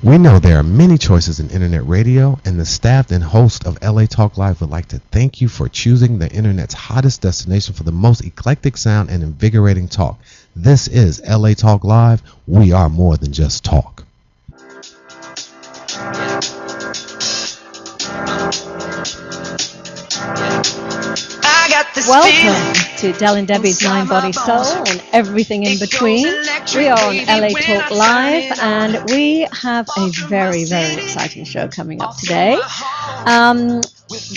We know there are many choices in internet radio, and the staff and host of LA Talk Live would like to thank you for choosing the internet's hottest destination for the most eclectic sound and invigorating talk. This is LA Talk Live. We are more than just talk. Welcome to Del and Debi's Mind, Body, Soul, and everything in between. We are on LA Talk Live, and we have a very, very exciting show coming up today.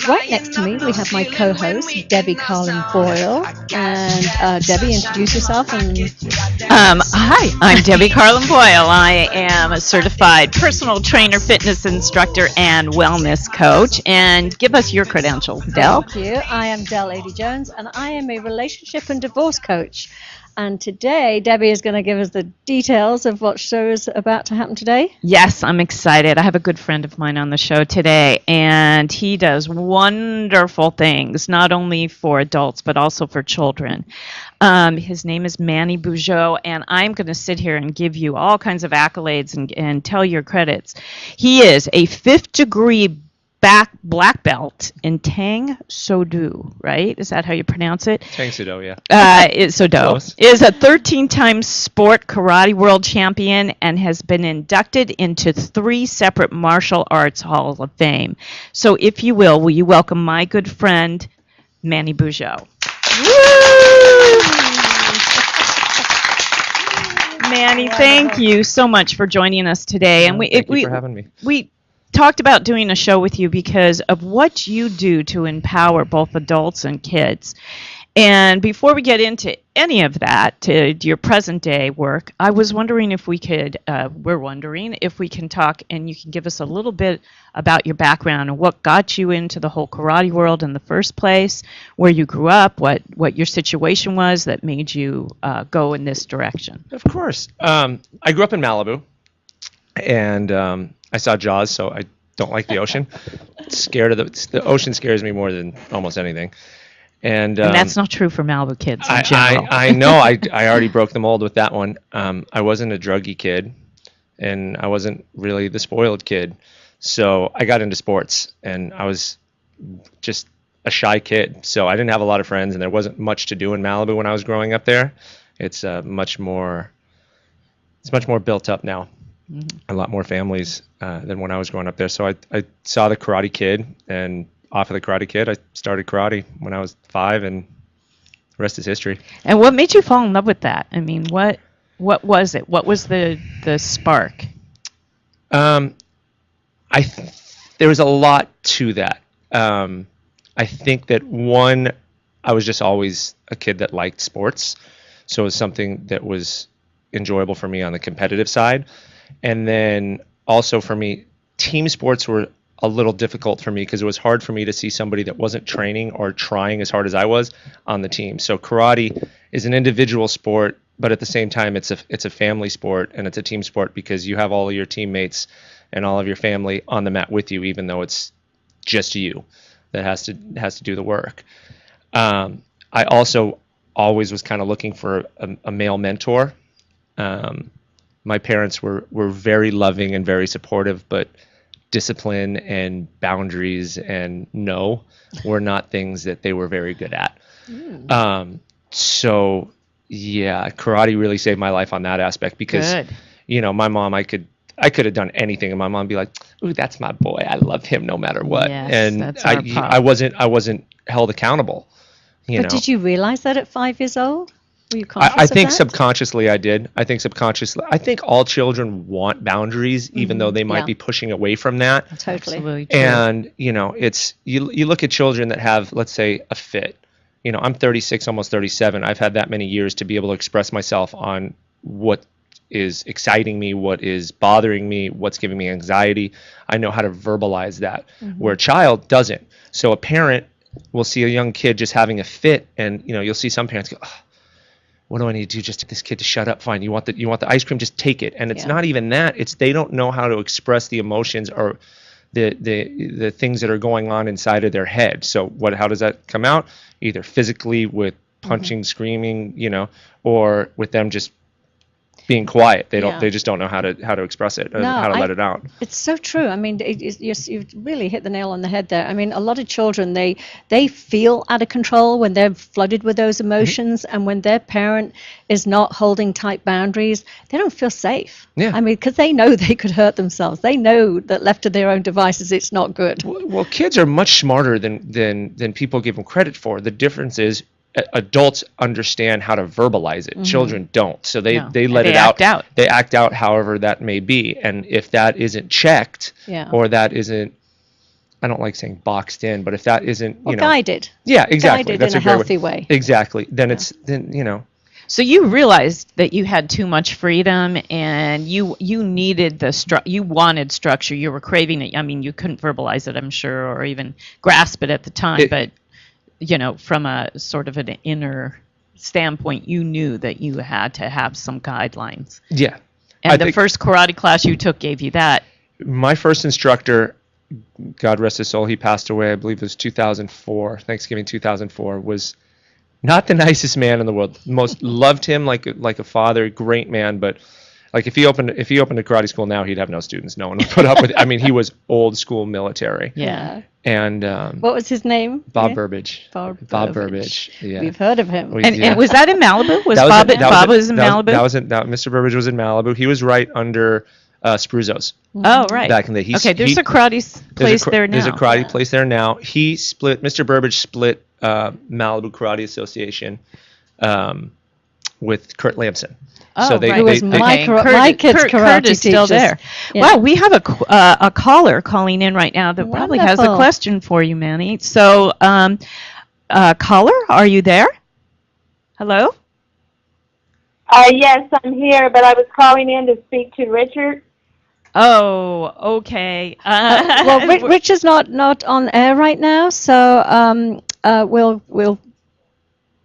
Right next to me, we have my co-host, Debi Carlin Boyle. And Debi, introduce yourself. Hi, I'm Debi Carlin Boyle. I am a certified personal trainer, fitness instructor, and wellness coach. And give us your credentials, Del. Thank you. I am Del Lady Jones, and I am a relationship and divorce coach. And today, Debi is going to give us the details of what show is about to happen today. Yes, I'm excited. I have a good friend of mine on the show today, and he does wonderful things, not only for adults, but also for children. His name is Manny Bujold, and I'm going to sit here and give you all kinds of accolades and tell your credits. He is a 5th degree black belt in Tang Soo Do, right? Is that how you pronounce it? Tang Soo Do, yeah. Soo Do is a 13-time sport karate world champion and has been inducted into 3 separate martial arts halls of fame. So, if you will you welcome my good friend Manny Bujold? Manny, thank you so much for joining us today. And thank you for having me. We talked about doing a show with you because of what you do to empower both adults and kids. And before we get into any of that, to your present day work, I was wondering if we could, we're wondering if we can talk and you can give us a little bit about your background and what got you into the whole karate world in the first place, where you grew up, what your situation was that made you go in this direction. Of course. I grew up in Malibu, and I saw Jaws, so I don't like the ocean. Scared of the ocean scares me more than almost anything. And that's not true for Malibu kids in general. I know. I already broke the mold with that one. I wasn't a druggy kid, and I wasn't really the spoiled kid. So I got into sports, and I was just a shy kid. So I didn't have a lot of friends, and there wasn't much to do in Malibu when I was growing up there. It's much more built up now. Mm-hmm. A lot more families than when I was growing up there. So I saw the Karate Kid, and off of the Karate Kid, I started karate when I was 5, and the rest is history. And what made you fall in love with that? I mean, what was it? What was the spark? There was a lot to that. I think that one, I was just always a kid that liked sports, so it was something that was enjoyable for me on the competitive side. And then also for me, team sports were a little difficult for me because it was hard for me to see somebody that wasn't training or trying as hard as I was on the team. So karate is an individual sport, but at the same time, it's a family sport and it's a team sport because you have all of your teammates and all of your family on the mat with you, even though it's just you that has to do the work. I also always was kind of looking for a male mentor. My parents were very loving and very supportive, but discipline and boundaries and no were not things that they were very good at. So yeah, karate really saved my life on that aspect because, my mom, I could have done anything and my mom would be like, "Ooh, that's my boy. I love him no matter what." Yes, and that's I wasn't held accountable. But did you realize that at 5 years old? Were you conscious I think of that? subconsciously I did. I think all children want boundaries, even though they might be pushing away from that. Totally. Absolutely true. And, it's you look at children that have, let's say, a fit. I'm 36, almost 37. I've had that many years to be able to express myself on what is exciting me, what is bothering me, what's giving me anxiety. I know how to verbalize that, where a child doesn't. So a parent will see a young kid just having a fit, and, you'll see some parents go, "Oh, what do I need to do just to get this kid to shut up? Fine. You want the ice cream? Just take it." And it's not even that. It's they don't know how to express the emotions or the things that are going on inside of their head. So how does that come out? Either physically with punching, screaming, or with them just being quiet. They Yeah. just don't know how to express it, No, how to let it out. It's so true. I mean, you've really hit the nail on the head there. I mean, a lot of children, they feel out of control when they're flooded with those emotions, and when their parent is not holding tight boundaries, they don't feel safe. Yeah. I mean, because they know they could hurt themselves. They know that left to their own devices, it's not good. Well, kids are much smarter than people give them credit for. The difference is adults understand how to verbalize it. Children don't. So they let it act out. They act out however that may be. And if that isn't checked, or that isn't, I don't like saying boxed in, but if that isn't, guided. Yeah, exactly. Guided That's in a a great healthy way. Exactly. Then So you realized that you had too much freedom, and you needed you wanted structure. You were craving it. I mean, you couldn't verbalize it, I'm sure, or even grasp it at the time, but from a sort of an inner standpoint, you knew that you had to have some guidelines. Yeah. And the first karate class you took gave you that. My first instructor, God rest his soul, he passed away, I believe it was 2004, Thanksgiving 2004, was not the nicest man in the world. Most loved him like a father, great man, but like if he opened a karate school now, he'd have no students. No one would put up with it. I mean, he was old school military. Yeah. And what was his name? Bob Burbage. Bob Burbage. Yeah. We've heard of him. And was that in Malibu? Bob was in Malibu? Mr. Burbage was in Malibu. He was right under Spruzzo's. Oh, right. Back in the day. There's a karate place there now. There's a karate place there now. Mr. Burbage split Malibu Karate Association with Kurt Lamson. Oh, right. Who was my kid's karate Kurt is still teachers. there. Yeah. Well, we have a caller calling in right now that probably has a Wonderful. question for you, Manny. So, caller, are you there? Hello? Yes, I'm here, but I was calling in to speak to Richard. Oh, okay. Well, Richard's not on air right now, so we'll.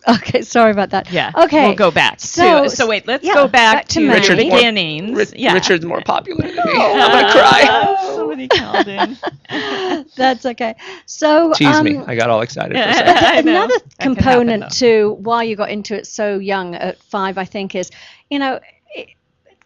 Okay, sorry about that. Yeah. Okay. We'll go back. So wait, let's yeah, go back to Manny. the beginnings. Richard's more popular than me. Oh, I'm going to cry. Somebody called in. That's okay. So Tease me. I got all excited for a second. I know. another That can component happen, to why you got into it so young at 5, I think, is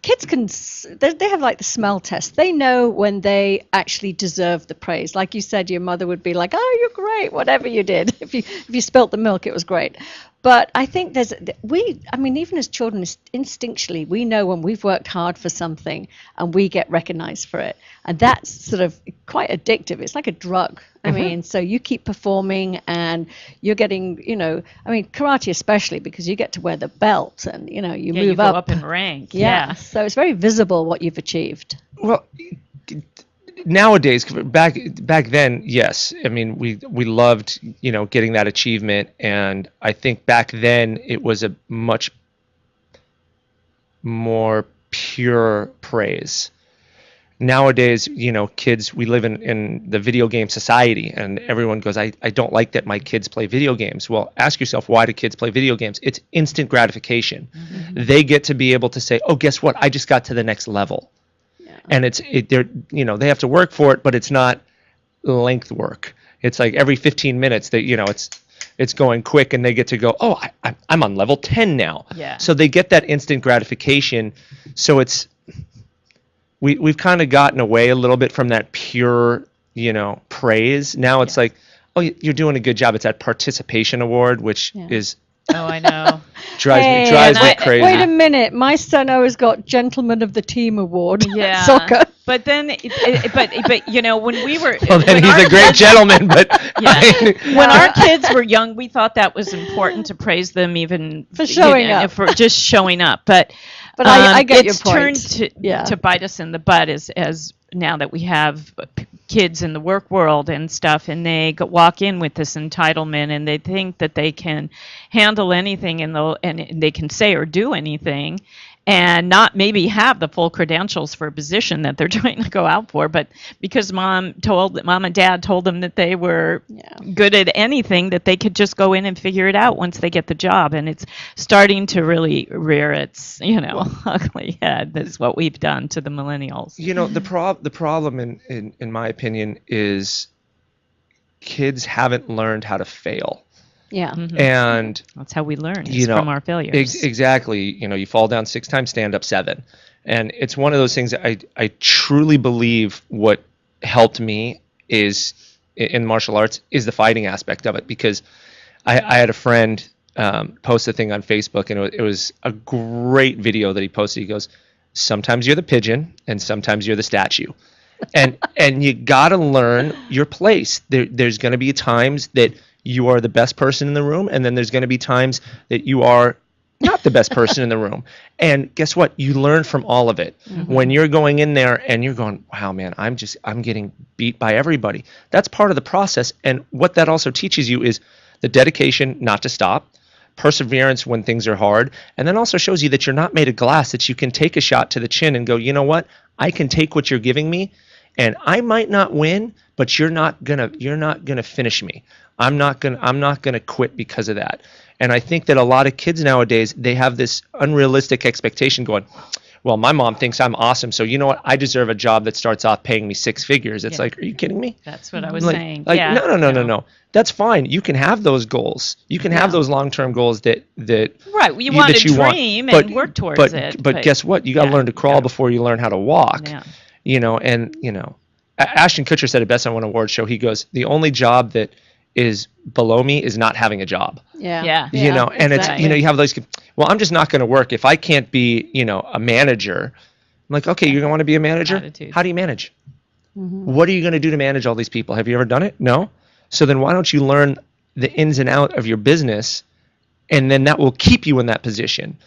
kids they have like the smell test. They know when they actually deserve the praise. Like you said, your mother would be like, "Oh, you're great, whatever you did. If you spilt the milk, it was great." But I think even as children, instinctually, we know when we've worked hard for something and we get recognized for it. And that's sort of quite addictive. It's like a drug. I mean, so you keep performing and you're getting, karate especially, because you get to wear the belt and, you move you go up in rank. Yeah. So it's very visible what you've achieved. Well, nowadays, back then, yes. I mean, we loved, getting that achievement, and I think back then it was a much more pure praise. Nowadays, kids, we live in the video game society, and everyone goes, I don't like that my kids play video games. Well, ask yourself, why do kids play video games? It's instant gratification. Mm-hmm. They get to be able to say, oh, guess what? I just got to the next level. And they have to work for it, but it's not length work. It's like every 15 minutes that, it's going quick, and they get to go, oh, I'm on level 10 now. Yeah. So they get that instant gratification. So we've kind of gotten away a little bit from that pure, praise. Now it's like, oh, you're doing a good job. It's that participation award, which is. Oh, I know. drives me crazy. Wait a minute. My son always got Gentleman of the Team award. Yeah. Soccer. But then, when we were. Well, then he's a great gentleman, but. Yeah. When our kids were young, we thought that was important to praise them, even. For showing up. For just showing up. But I get your point. It's turned to bite us in the butt as now that we have kids in the work world and stuff, and they walk in with this entitlement, and they think that they can handle anything and they can say or do anything, and not maybe have the full credentials for a position that they're trying to go out for, but because mom and dad told them that they were good at anything, that they could just go in and figure it out once they get the job. And it's starting to really rear its ugly head. That's what we've done to the millennials. The problem in my opinion is kids haven't learned how to fail. Yeah. And That's how we learn, you is know, from our failures. Exactly. You know, you fall down 6 times, stand up 7. And it's one of those things that I truly believe what helped me is in martial arts is the fighting aspect of it, because I had a friend post a thing on Facebook, and it was a great video that he posted. He goes, sometimes you're the pigeon and sometimes you're the statue. And you got to learn your place. There's going to be times that you are the best person in the room, and then there's going to be times that you are not the best person in the room. And guess what? You learn from all of it. When you're going in there and you're going, wow, man, I'm getting beat by everybody. That's part of the process. And what that also teaches you is the dedication not to stop, perseverance when things are hard, and then also shows you that you're not made of glass, that you can take a shot to the chin and go, you know what? I can take what you're giving me, and I might not win, but you're not gonna finish me. I'm not gonna quit because of that. And I think that a lot of kids nowadays, they have this unrealistic expectation going, well, my mom thinks I'm awesome, so you know what? I deserve a job that starts off paying me 6 figures. It's like, are you kidding me? That's what I was Like, saying. No. That's fine. You can have those goals. You can have those long-term goals that right. You want to dream and work towards it. But guess what? You got to learn to crawl before you learn how to walk. Yeah. You know, and Ashton Kutcher said it best on one award show. He goes, the only job that is below me is not having a job. Yeah. You know, and exactly. it's, you have those, well, I'm just not going to work if I can't be, a manager. I'm like, okay, you're going to want to be a manager? Attitude. How do you manage? What are you going to do to manage all these people? Have you ever done it? No. So then why don't you learn the ins and out of your business, and then that will keep you in that position.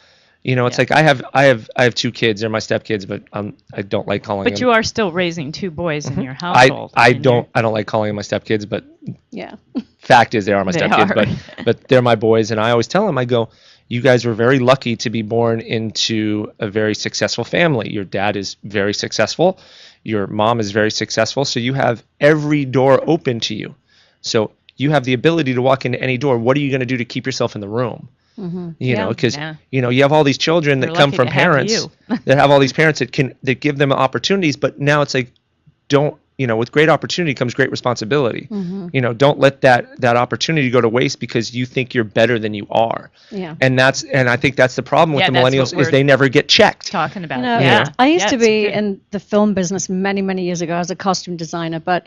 It's like I have 2 kids. They're my stepkids, but I don't like calling them. But you are still raising 2 boys in your household. I don't like calling them my stepkids, but Yeah. fact is they are my They stepkids, are. but they're my boys, and I always tell them, I go, you guys were very lucky to be born into a very successful family. Your dad is very successful. Your mom is very successful. So you have every door open to you. So you have the ability to walk into any door. What are you going to do to keep yourself in the room? Because you have all these children that come from parents that have all these parents that give them opportunities, but now it's like, with great opportunity comes great responsibility. Don't let that opportunity go to waste because you think you're better than you are. Yeah. And I think that's the problem with the that's millennials what is they never get checked. Talking about I used to it's be good. in the film business many, many years ago as a costume designer, but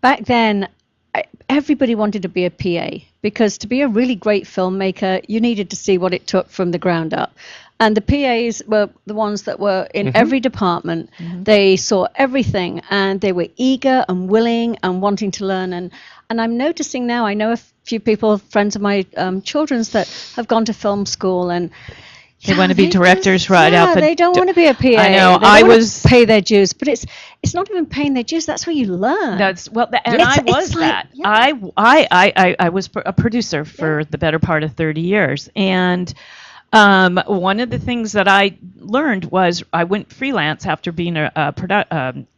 back then everybody wanted to be a PA because to be a really great filmmaker, you needed to see what it took from the ground up. And the PAs were the ones that were in every department. They saw everything, and they were eager and willing and wanting to learn. And I'm noticing now, I know a few people, friends of my children's, that have gone to film school, and They want to be directors right out the they don't want to be a PA. I know. They I don't wanna was pay their dues, but it's not even paying their dues. That's where you learn. That's well, and It's- I was it's like- that. yeah. I was a producer for the better part of 30 years, and one of the things that I learned was I went freelance after being a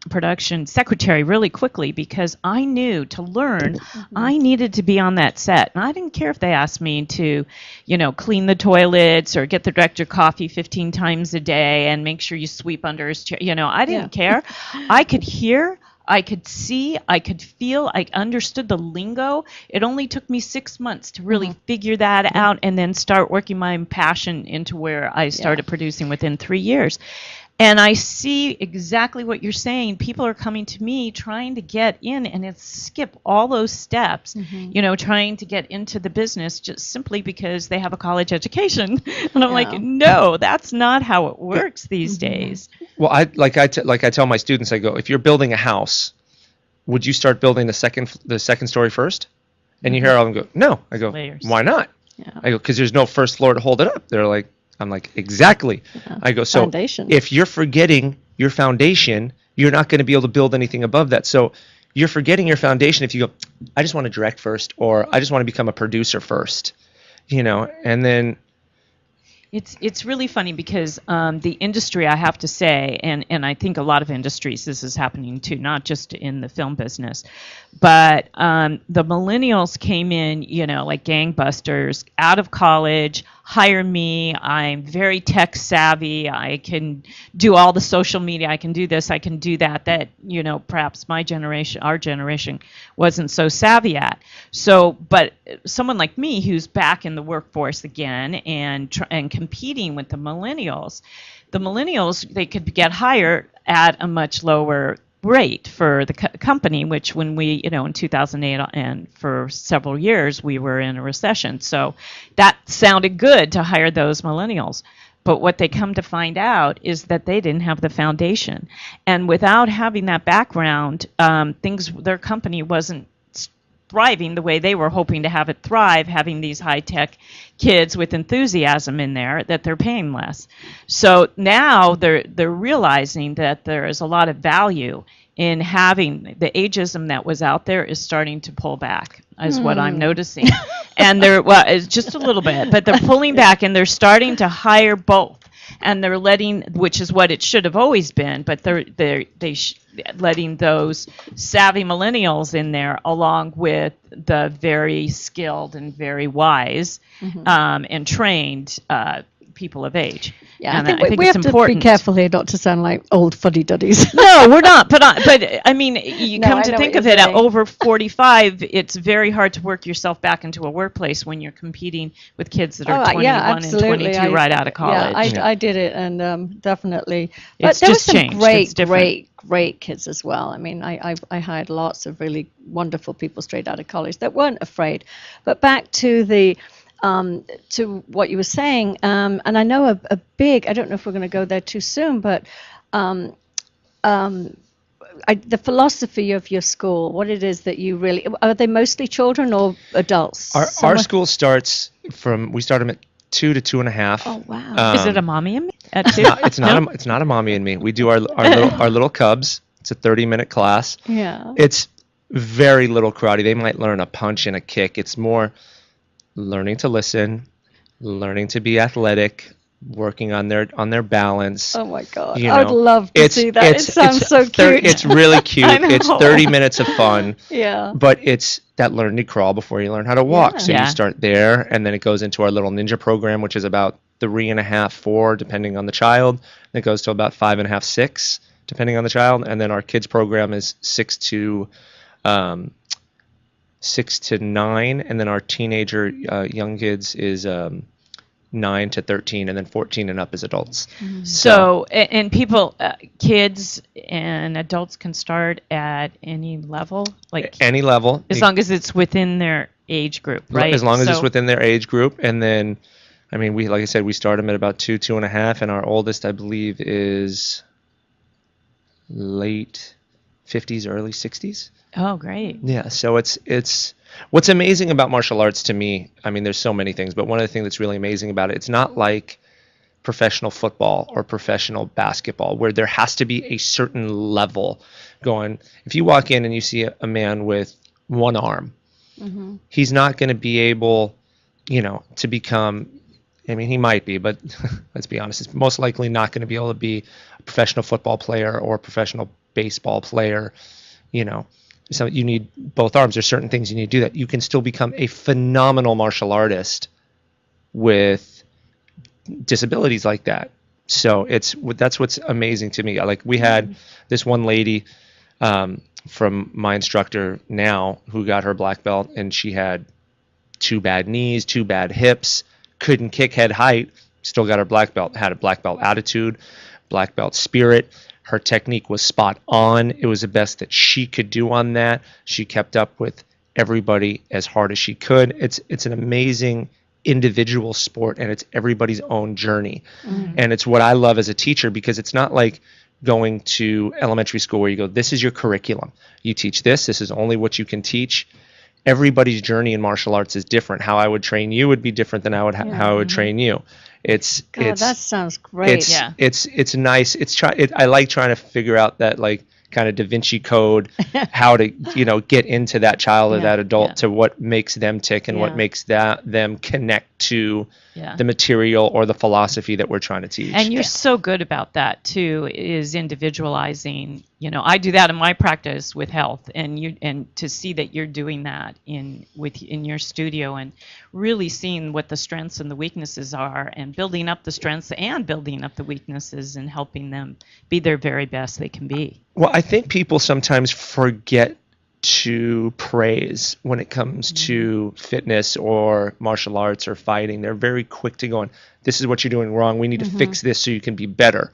production secretary really quickly because I knew to learn I needed to be on that set, and I didn't care if they asked me to, clean the toilets or get the director coffee 15 times a day and make sure you sweep under his chair. I didn't care. I could hear. I could see, I could feel, I understood the lingo. It only took me 6 months to really figure that out and then start working my passion into where I started producing within 3 years. And I see exactly what you're saying. People are coming to me trying to get in and it's skip all those steps, trying to get into the business just simply because they have a college education. And I'm like, no, that's not how it works these days. Well, I tell my students, I go, if you're building a house, would you start building the second story first? And you hear all of them go, no. I go, Layers. why not? Yeah. I go, because there's no first floor to hold it up. I'm like, exactly. I go, so Foundation. if you're forgetting your foundation, you're not going to be able to build anything above that. So you're forgetting your foundation if you go, I just want to direct first, or I just want to become a producer first, and then. It's really funny because the industry, I have to say, and I think a lot of industries this is happening too, not just in the film business, but the millennials came in, like gangbusters, out of college, hire me. I'm very tech savvy. I can do all the social media. I can do this. I can do that. That, perhaps our generation wasn't so savvy at. So, but someone like me who's back in the workforce again and competing with the millennials, they could get hired at a much lower rate for the company, which when we, in 2008 and for several years, we were in a recession. So that sounded good to hire those millennials. But what they come to find out is that they didn't have the foundation. And without having that background, their company wasn't thriving the way they were hoping to have it thrive, having these high-tech kids with enthusiasm in there that they're paying less. So now they're realizing that there is a lot of value in having the ageism that was out there is starting to pull back, is what I'm noticing. And it's just a little bit, but they're pulling back and they're starting to hire both. And they're letting, which is what it should have always been, but they're letting those savvy millennials in there along with the very skilled and very wise and trained people of age. Yeah, and I think we it's have important. to be careful here not to sound like old fuddy-duddies. No, we're not. But I mean, you No, come I to know think what of you're it, at saying. over 45, it's very hard to work yourself back into a workplace when you're competing with kids that are 21 and 22 right out of college. Yeah, I did it, and definitely. But It's there were just some changed. It's different. great kids as well. I mean, I hired lots of really wonderful people straight out of college that weren't afraid. But back to to what you were saying, and I know a big, I don't know if we're going to go there too soon, but the philosophy of your school, what it is that you really, are they mostly children or adults? Our school starts we start them at 2 to 2.5. Oh, wow. Is it a mommy and me at 2? It's not a mommy and me. We do our little cubs. It's a 30-minute class. Yeah. It's very little karate. They might learn a punch and a kick. It's more learning to listen, learning to be athletic, working on their balance. Oh my God, I would love to see that. It sounds so cute. It's really cute. It's 30 minutes of fun. Yeah. But it's that learn to crawl before you learn how to walk. Yeah. So you start there, and then it goes into our little ninja program, which is about 3.5, 4, depending on the child. And it goes to about 5.5, 6, depending on the child. And then our kids program is 6 to 9, and then our teenager young kids is 9 to 13, and then 14 and up is adults. So and people, kids and adults can start at any level, like any level, as long as it's within their age group, right? As long as it's within their age group. And then, I mean, like I said, we start them at about 2.5, and our oldest, I believe, is late 50s, early 60s. Oh, great. Yeah, so it's what's amazing about martial arts to me, I mean, there's so many things, but one of the things that's really amazing about it, it's not like professional football or professional basketball where there has to be a certain level going. If you walk in and you see a man with one arm, he's not going to be able, to become, I mean, he might be, but let's be honest, it's most likely not going to be able to be a professional football player or a professional baseball player, So you need both arms. There's certain things you need to do that. You can still become a phenomenal martial artist with disabilities like that. So that's what's amazing to me. Like, we had this one lady from my instructor now who got her black belt, and she had 2 bad knees, 2 bad hips, couldn't kick head height, still got her black belt, had a black belt attitude, black belt spirit. Her technique was spot on. It was the best that she could do on that. She kept up with everybody as hard as she could. It's an amazing individual sport, and it's everybody's own journey. And it's what I love as a teacher, because it's not like going to elementary school where you go, this is your curriculum. You teach this. This is only what you can teach. Everybody's journey in martial arts is different. How I would train you would be different than how I would train you. That sounds great. It's nice. I like trying to figure out that, like, kind of Da Vinci Code, how to get into that child or that adult to what makes them tick and what makes them connect to the material or the philosophy that we're trying to teach. And you're so good about that too, is individualizing I do that in my practice with health, and to see that you're doing that in your studio, and really seeing what the strengths and the weaknesses are, and building up the strengths and building up the weaknesses, and helping them be their very best they can be. Well, I think people sometimes forget to praise when it comes to fitness or martial arts or fighting. They're very quick to go on, this is what you're doing wrong. We need to fix this so you can be better.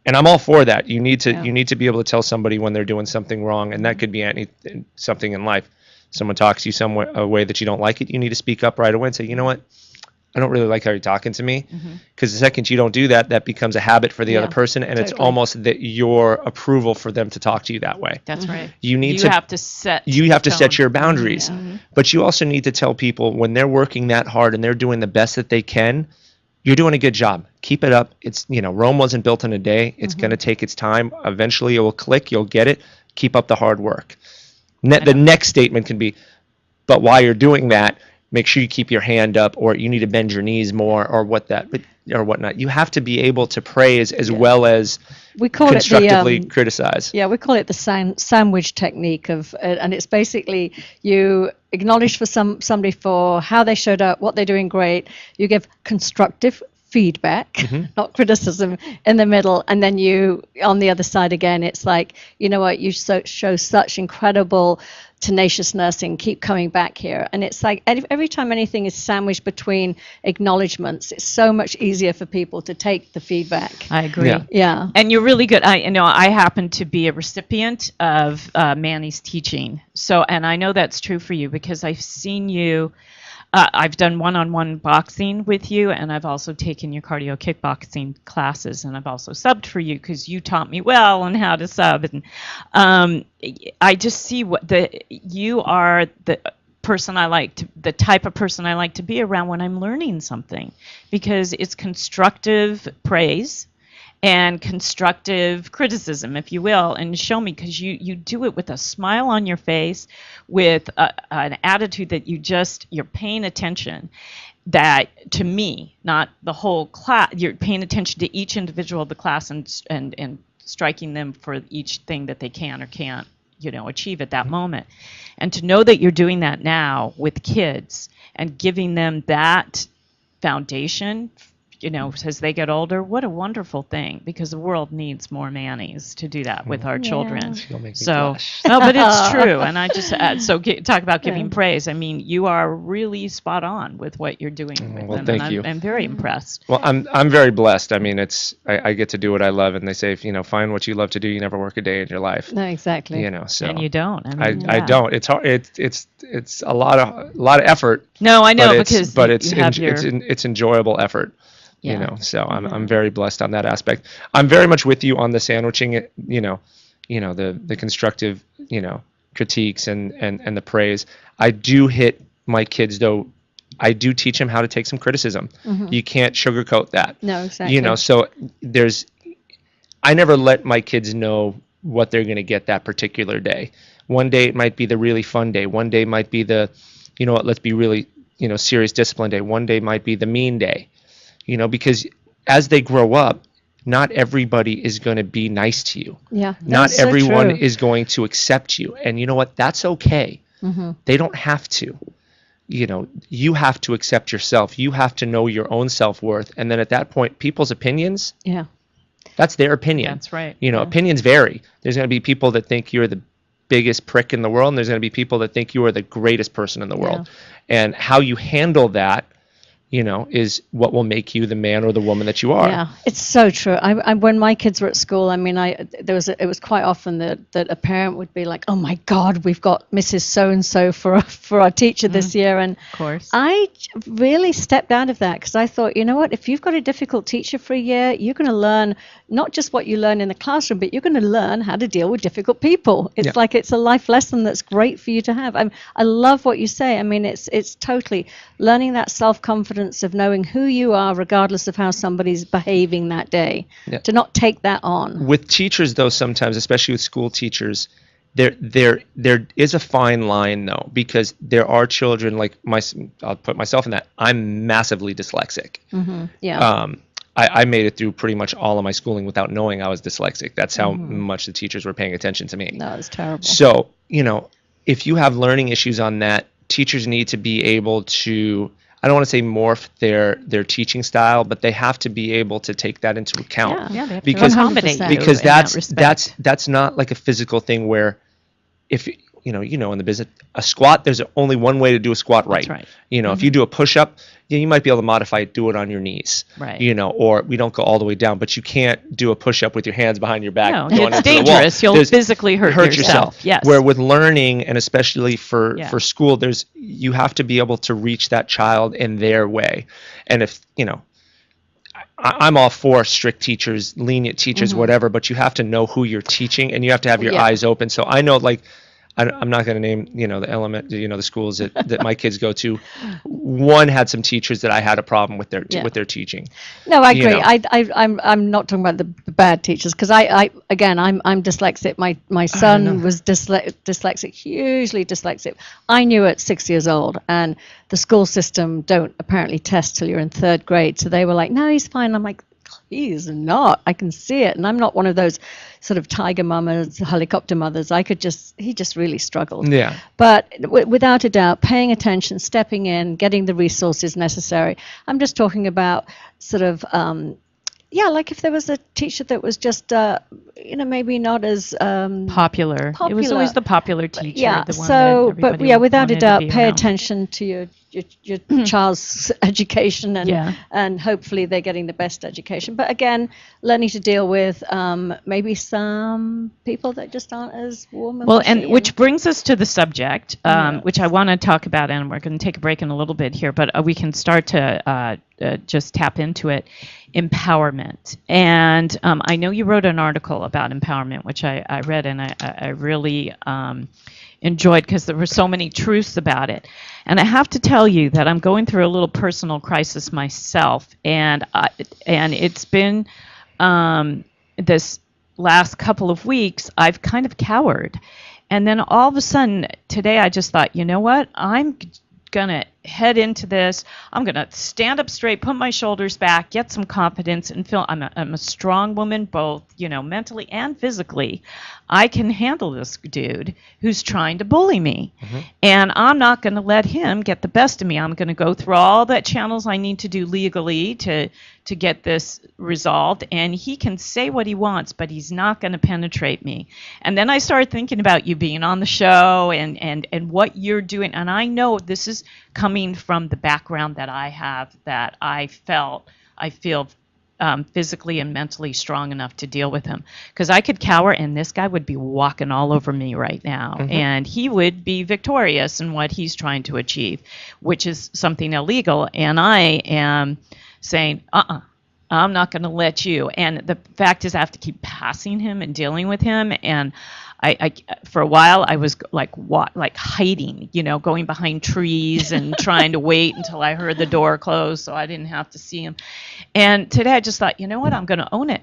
And I'm all for that. You need to be able to tell somebody when they're doing something wrong, and that could be something in life. Someone talks to you a way that you don't like it, you need to speak up right away and say, you know what, I don't really like how you're talking to me. Because the second you don't do that, that becomes a habit for the other person, and it's almost your approval for them to talk to you that way. That's right. You have to set your boundaries. But you also need to tell people when they're working that hard and they're doing the best that they can, you're doing a good job. Keep it up. It's, Rome wasn't built in a day. It's going to take its time. Eventually it will click. You'll get it. Keep up the hard work. The next statement can be, but while you're doing that, make sure you keep your hand up, or you need to bend your knees more, or whatnot. You have to be able to praise as well as constructively criticize. Yeah, we call it the sandwich technique and it's basically you acknowledge for somebody for how they showed up, what they're doing great. You give constructive feedback, not criticism, in the middle, and then you on the other side again. It's like, you know what, you show such incredible tenaciousness and keep coming back here. And it's like every time anything is sandwiched between acknowledgements, it's so much easier for people to take the feedback. I agree. Yeah. And you're really good. I happen to be a recipient of Manny's teaching. And I know that's true for you because I've seen you. I've done one-on-one boxing with you, and I've also taken your cardio kickboxing classes, and I've also subbed for you because you taught me well on how to sub. And I just see you are the person the type of person I like to be around when I'm learning something, because it's constructive praise and constructive criticism, if you will, and show me, because you do it with a smile on your face, with an attitude that you're paying attention, that to me, not the whole class, you're paying attention to each individual of the class and striking them for each thing that they can or can't, achieve at that moment. And to know that you're doing that now with kids and giving them that foundation, as they get older, what a wonderful thing, because the world needs more Mannies to do that with our children. So, no, but it's true. And I just talk about giving praise. I mean, you are really spot on with what you're doing with them. Thank you. I'm very impressed. Well, I'm very blessed. I mean, I get to do what I love, and they say, if find what you love to do, you never work a day in your life. No, exactly. So and you don't. I don't. It's hard. It's a lot of effort. No, I know, but it's enjoyable effort. So I'm very blessed on that aspect. I'm very much with you on the sandwiching it, the constructive, critiques and the praise. I do hit my kids though. I do teach them how to take some criticism. You can't sugarcoat that. No, exactly. So I never let my kids know what they're going to get that particular day. One day it might be the really fun day. One day might be the, let's be really, serious discipline day. One day might be the mean day. Because as they grow up, not everybody is going to be nice to you. Yeah. Not everyone is going to accept you. And you know what? That's okay. They don't have to. You have to accept yourself. You have to know your own self-worth. And then at that point, people's opinions, that's their opinion. That's right. Opinions vary. There's going to be people that think you're the biggest prick in the world, and there's going to be people that think you are the greatest person in the world. And how you handle that, is what will make you the man or the woman that you are. Yeah, it's so true. I when my kids were at school, I mean, it was quite often that a parent would be like, "Oh my God, we've got Mrs. So and so for our teacher this year," and of course, I really stepped out of that because I thought, you know what, if you've got a difficult teacher for a year, you're going to learn not just what you learn in the classroom, but you're going to learn how to deal with difficult people. It's like it's a life lesson that's great for you to have. I love what you say. I mean, it's totally learning that self-confidence of knowing who you are regardless of how somebody's behaving that day, to not take that on. With teachers though, sometimes, especially with school teachers, there is a fine line though, because there are children like I'll put myself in that. I'm massively dyslexic. I made it through pretty much all of my schooling without knowing I was dyslexic. That's how much the teachers were paying attention to me. No, it's terrible. So, if you have learning issues on that, teachers need to be able to, I don't want to say morph their teaching style, but they have to be able to take that into account. Yeah, they have because to accommodate you because in that respect. that's not like a physical thing where if in the business, a squat, there's only one way to do a squat right. That's right. If you do a push-up, you might be able to modify it, do it on your knees. Right. Or we don't go all the way down, but you can't do a push-up with your hands behind your back. No, going it's into the wall. dangerous. You'll physically hurt yourself. Yes. Where with learning, and especially for school, you have to be able to reach that child in their way. And if, I'm all for strict teachers, lenient teachers, whatever, but you have to know who you're teaching, and you have to have your eyes open. So I know, I'm not going to name, the schools that my kids go to. One had some teachers that I had a problem with their teaching. No, I agree. I'm not talking about the bad teachers, because I'm dyslexic. My son was dyslexic, hugely dyslexic. I knew at 6 years old, and the school system don't apparently test till you're in 3rd grade. So they were like, no, he's fine. I'm like, he's not. I can see it, and I'm not one of those sort of tiger mamas, helicopter mothers. He just really struggled. Yeah. But without a doubt, paying attention, stepping in, getting the resources necessary. I'm just talking about sort of, like if there was a teacher that was just, maybe not as popular. It was always the popular teacher. Yeah. The one that everybody without a wanted to doubt, be pay around. attention to your child's education, and hopefully they're getting the best education. But again, learning to deal with maybe some people that just aren't as warm and pushy, and which brings us to the subject, which I want to talk about, and we're going to take a break in a little bit here, but we can start to just tap into it. Empowerment. And I know you wrote an article about empowerment, which I read, and I really enjoyed, because there were so many truths about it. And I have to tell you that I'm going through a little personal crisis myself, and it's been this last couple of weeks I've kind of cowered, and then all of a sudden today I just thought, you know what, I'm gonna head into this. I'm gonna stand up straight, put my shoulders back, get some confidence, and feel I'm a strong woman, both mentally and physically. I can handle this dude who's trying to bully me, and I'm not gonna let him get the best of me. I'm gonna go through all the channels I need to do legally to get this resolved, and he can say what he wants, but he's not going to penetrate me. And then I started thinking about you being on the show and what you're doing, and I know this is coming from the background that I have, that I feel physically and mentally strong enough to deal with him, because I could cower and this guy would be walking all over me right now, and he would be victorious in what he's trying to achieve, which is something illegal, and I am saying, I'm not going to let you. And the fact is I have to keep passing him and dealing with him. And I for a while I was like hiding, going behind trees and trying to wait until I heard the door close so I didn't have to see him. And today I just thought, you know what, I'm going to own it.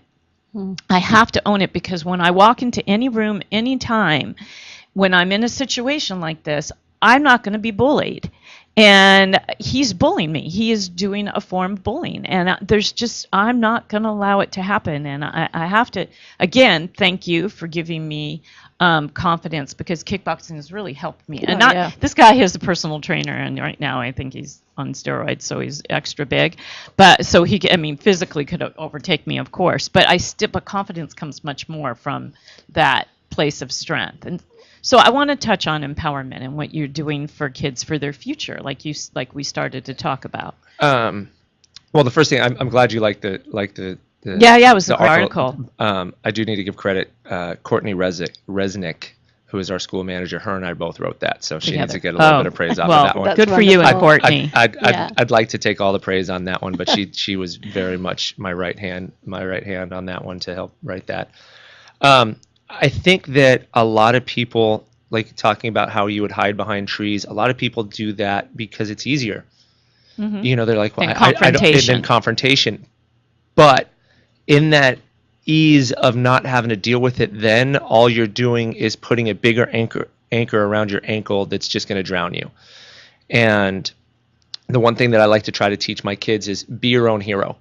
I have to own it, because when I walk into any room, anytime, when I'm in a situation like this, I'm not going to be bullied. And he's bullying me. He is doing a form of bullying. And I'm not going to allow it to happen. And I have to, again, thank you for giving me confidence, because kickboxing has really helped me. And this guy is a personal trainer, and right now I think he's on steroids, so he's extra big. But so physically could overtake me, of course. But but confidence comes much more from that place of strength. And so I want to touch on empowerment and what you're doing for kids for their future, like we started to talk about. Well, the first thing, I'm glad you liked the it was the article. I do need to give credit. Courtney Resnick, who is our school manager, her and I both wrote that, so she needs to get a little bit of praise off of that one. Good for you and Courtney. I'd like to take all the praise on that one, but she was very much my right hand on that one to help write that. I think that a lot of people, like talking about how you would hide behind trees, a lot of people do that because it's easier. They're like, well, confrontation. Confrontation. But in that ease of not having to deal with it, then all you're doing is putting a bigger anchor around your ankle that's just going to drown you. And the one thing that I like to try to teach my kids is be your own hero.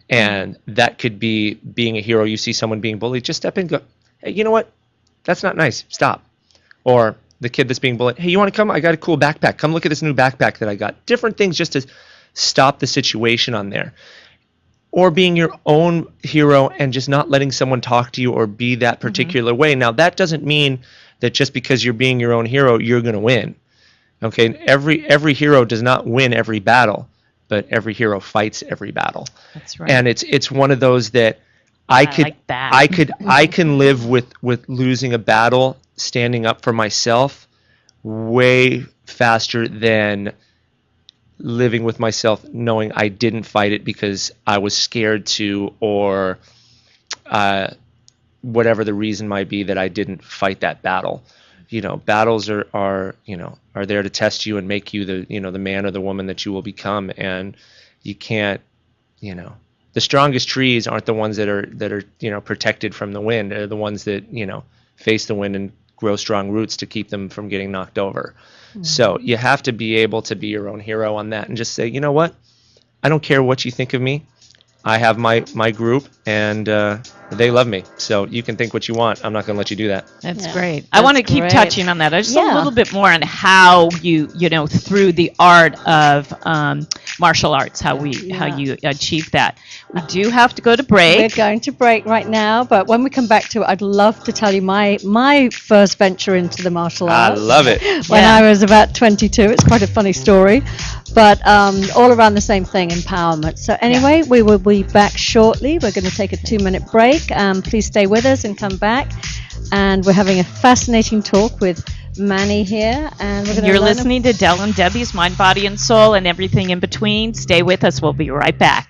And that could be being a hero. You see someone being bullied, just step in and go, hey, you know what? That's not nice. Stop. Or the kid that's being bullied, hey, you want to come? I got a cool backpack. Come look at this new backpack that I got. Different things just to stop the situation on there. Or being your own hero and just not letting someone talk to you or be that particular way. Now, that doesn't mean that just because you're being your own hero, you're going to win. Okay, every hero does not win every battle, but every hero fights every battle. That's right. And it's one of those that I can live with losing a battle, standing up for myself way faster than living with myself knowing I didn't fight it because I was scared to, or whatever the reason might be that I didn't fight that battle. Battles are there to test you and make you the man or the woman that you will become. And you can't, the strongest trees aren't the ones that are protected from the wind. They're the ones that, face the wind and grow strong roots to keep them from getting knocked over. So you have to be able to be your own hero on that and just say, you know what? I don't care what you think of me. I have my group, and they love me. So you can think what you want. I'm not going to let you do that. That's great. I want to keep great. touching on that. Just a little bit more on how you through the art of martial arts, how you achieve that. We do have to go to break. We're going to break right now, but when we come back to it, I'd love to tell you my first venture into the martial arts. I love it. When I was about 22. It's quite a funny story, but all around the same thing, empowerment. So anyway, we will be back shortly. We're going to take a 2-minute break. Please stay with us and come back. And we're having a fascinating talk with Manny here. And you're listening to Del and Debbie's Mind, Body, and Soul, and everything in between. Stay with us. We'll be right back.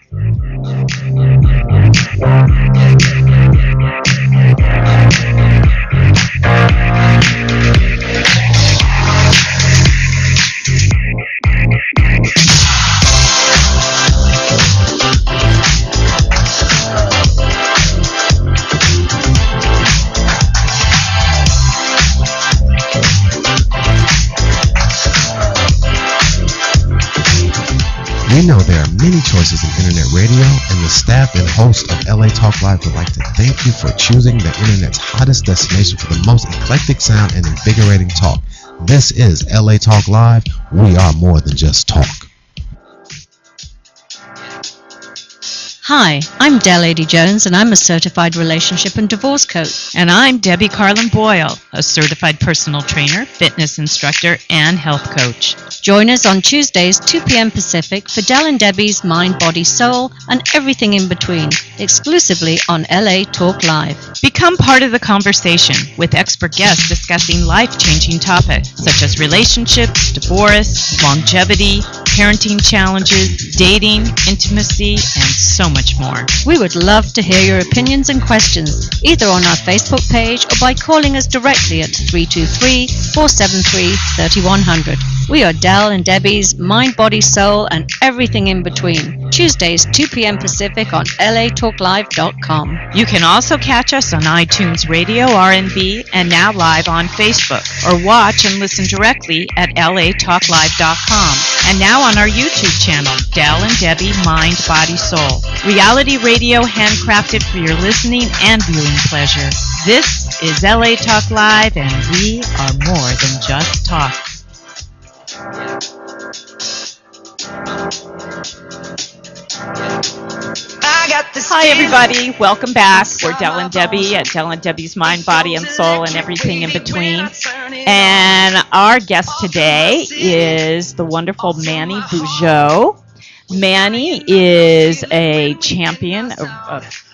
We know there are many choices in internet radio, and the staff and host of LA Talk Live would like to thank you for choosing the internet's hottest destination for the most eclectic sound and invigorating talk. This is LA Talk Live. We are more than just talk. Hi, I'm Del Lady Jones, and I'm a certified relationship and divorce coach. And I'm Debbie Carlin Boyle, a certified personal trainer, fitness instructor, and health coach. Join us on Tuesdays, 2 p.m. Pacific, for Del and Debbie's Mind, Body, Soul, and everything in between, exclusively on LA Talk Live. Become part of the conversation with expert guests discussing life-changing topics such as relationships, divorce, longevity, parenting challenges, dating, intimacy, and so much more. We would love to hear your opinions and questions, either on our Facebook page or by calling us directly at 323-473-3100. We are Del and Debbie's Mind, Body, Soul, and everything in between. Tuesdays, 2 p.m. Pacific on latalklive.com. You can also catch us on iTunes Radio, R&B, and now live on Facebook, or watch and listen directly at latalklive.com. And now on our YouTube channel, Del and Debbie Mind, Body, Soul. Reality radio handcrafted for your listening and viewing pleasure. This is LA Talk Live, and we are more than just talk. Hi, everybody. Welcome back. We're Del and Debbie at Del and Debbie's Mind, Body, and Soul, and everything in between. And our guest today is the wonderful Manny Bujold. Manny is a champion,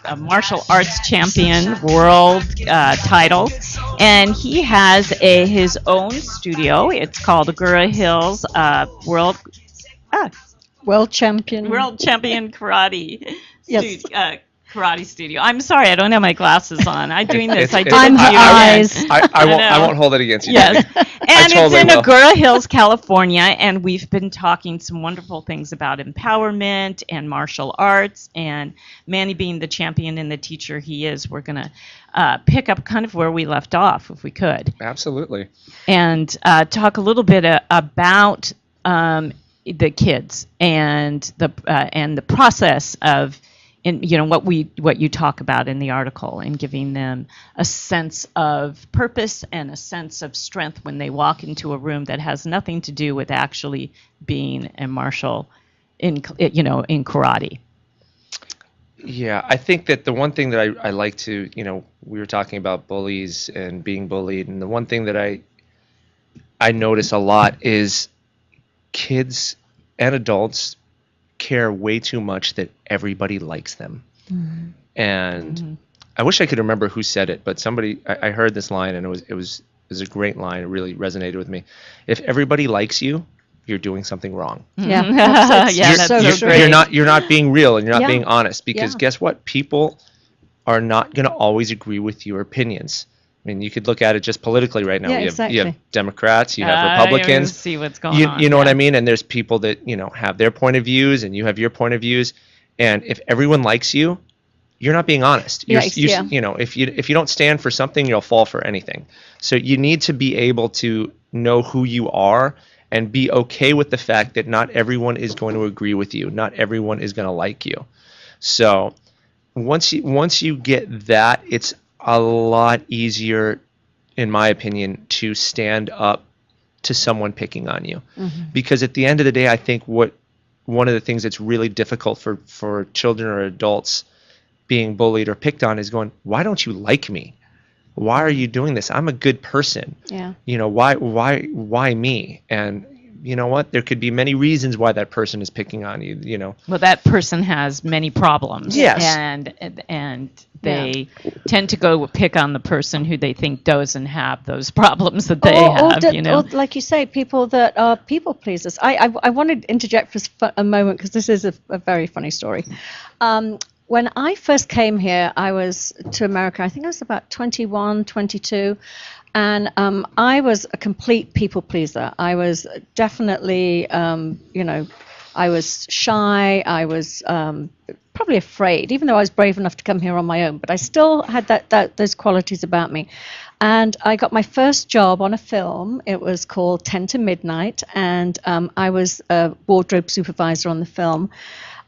a martial arts champion, world title, and he has his own studio. It's called Agoura Hills World champion karate. Yes. Karate studio. I'm sorry, I don't have my glasses on. I'm doing this. I'm her eyes. I won't hold it against you. Yes. And totally it's in will. Agoura Hills, California, and we've been talking some wonderful things about empowerment and martial arts, and Manny being the champion and the teacher he is, we're going to pick up kind of where we left off, if we could. Absolutely. And talk a little bit about the kids and the process of what you talk about in the article, and giving them a sense of purpose and a sense of strength when they walk into a room that has nothing to do with actually being a martial in karate. Yeah, I think that the one thing that I like to, we were talking about bullies and being bullied, and the one thing that I notice a lot is kids and adults care way too much that everybody likes them. Mm-hmm. And mm-hmm. I wish I could remember who said it, but I heard this line, and it was a great line. It really resonated with me. If everybody likes you, you're doing something wrong. Yeah, that's so great. You're not being real, and you're not being honest, because guess what? People are not going to always agree with your opinions. I mean, you could look at it just politically right now. Yeah, you have Democrats, you have Republicans. See what's going on. You know what I mean? And there's people that, have their point of views, and you have your point of views. And if everyone likes you, you're not being honest. If you don't stand for something, you'll fall for anything. So you need to be able to know who you are and be okay with the fact that not everyone is going to agree with you. Not everyone is going to like you. So once you get that, it's a lot easier, in my opinion, to stand up to someone picking on you. Mm-hmm. Because at the end of the day, I think one of the things that's really difficult for children or adults being bullied or picked on is going, why don't you like me? Why are you doing this? I'm a good person. Yeah. Why me? And you know what? There could be many reasons why that person is picking on you, Well, that person has many problems. Yes. And they tend to go pick on the person who they think doesn't have those problems that they have, Or like you say, people that are people pleasers. I want to interject for a moment, because this is a very funny story. When I first came here, I was to America, I think I was about 21, 22. And I was a complete people pleaser. I was definitely, I was shy. I was probably afraid, even though I was brave enough to come here on my own. But I still had those qualities about me. And I got my first job on a film. It was called 10 to Midnight. And I was a wardrobe supervisor on the film.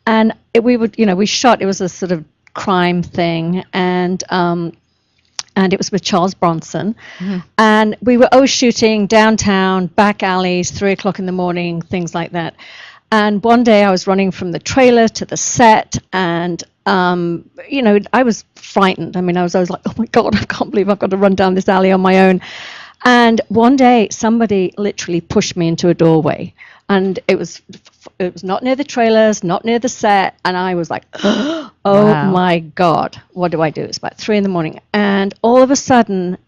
And we shot, it was a sort of crime thing. And it was with Charles Bronson. Mm-hmm. And we were always shooting downtown, back alleys, 3 o'clock in the morning, things like that. And one day I was running from the trailer to the set, and, I was frightened. I mean, I was like, oh my God, I can't believe I've got to run down this alley on my own. And one day somebody literally pushed me into a doorway. And it was not near the trailers, not near the set. And I was like, oh wow. My God, what do I do? It's about 3 a.m. And all of a sudden,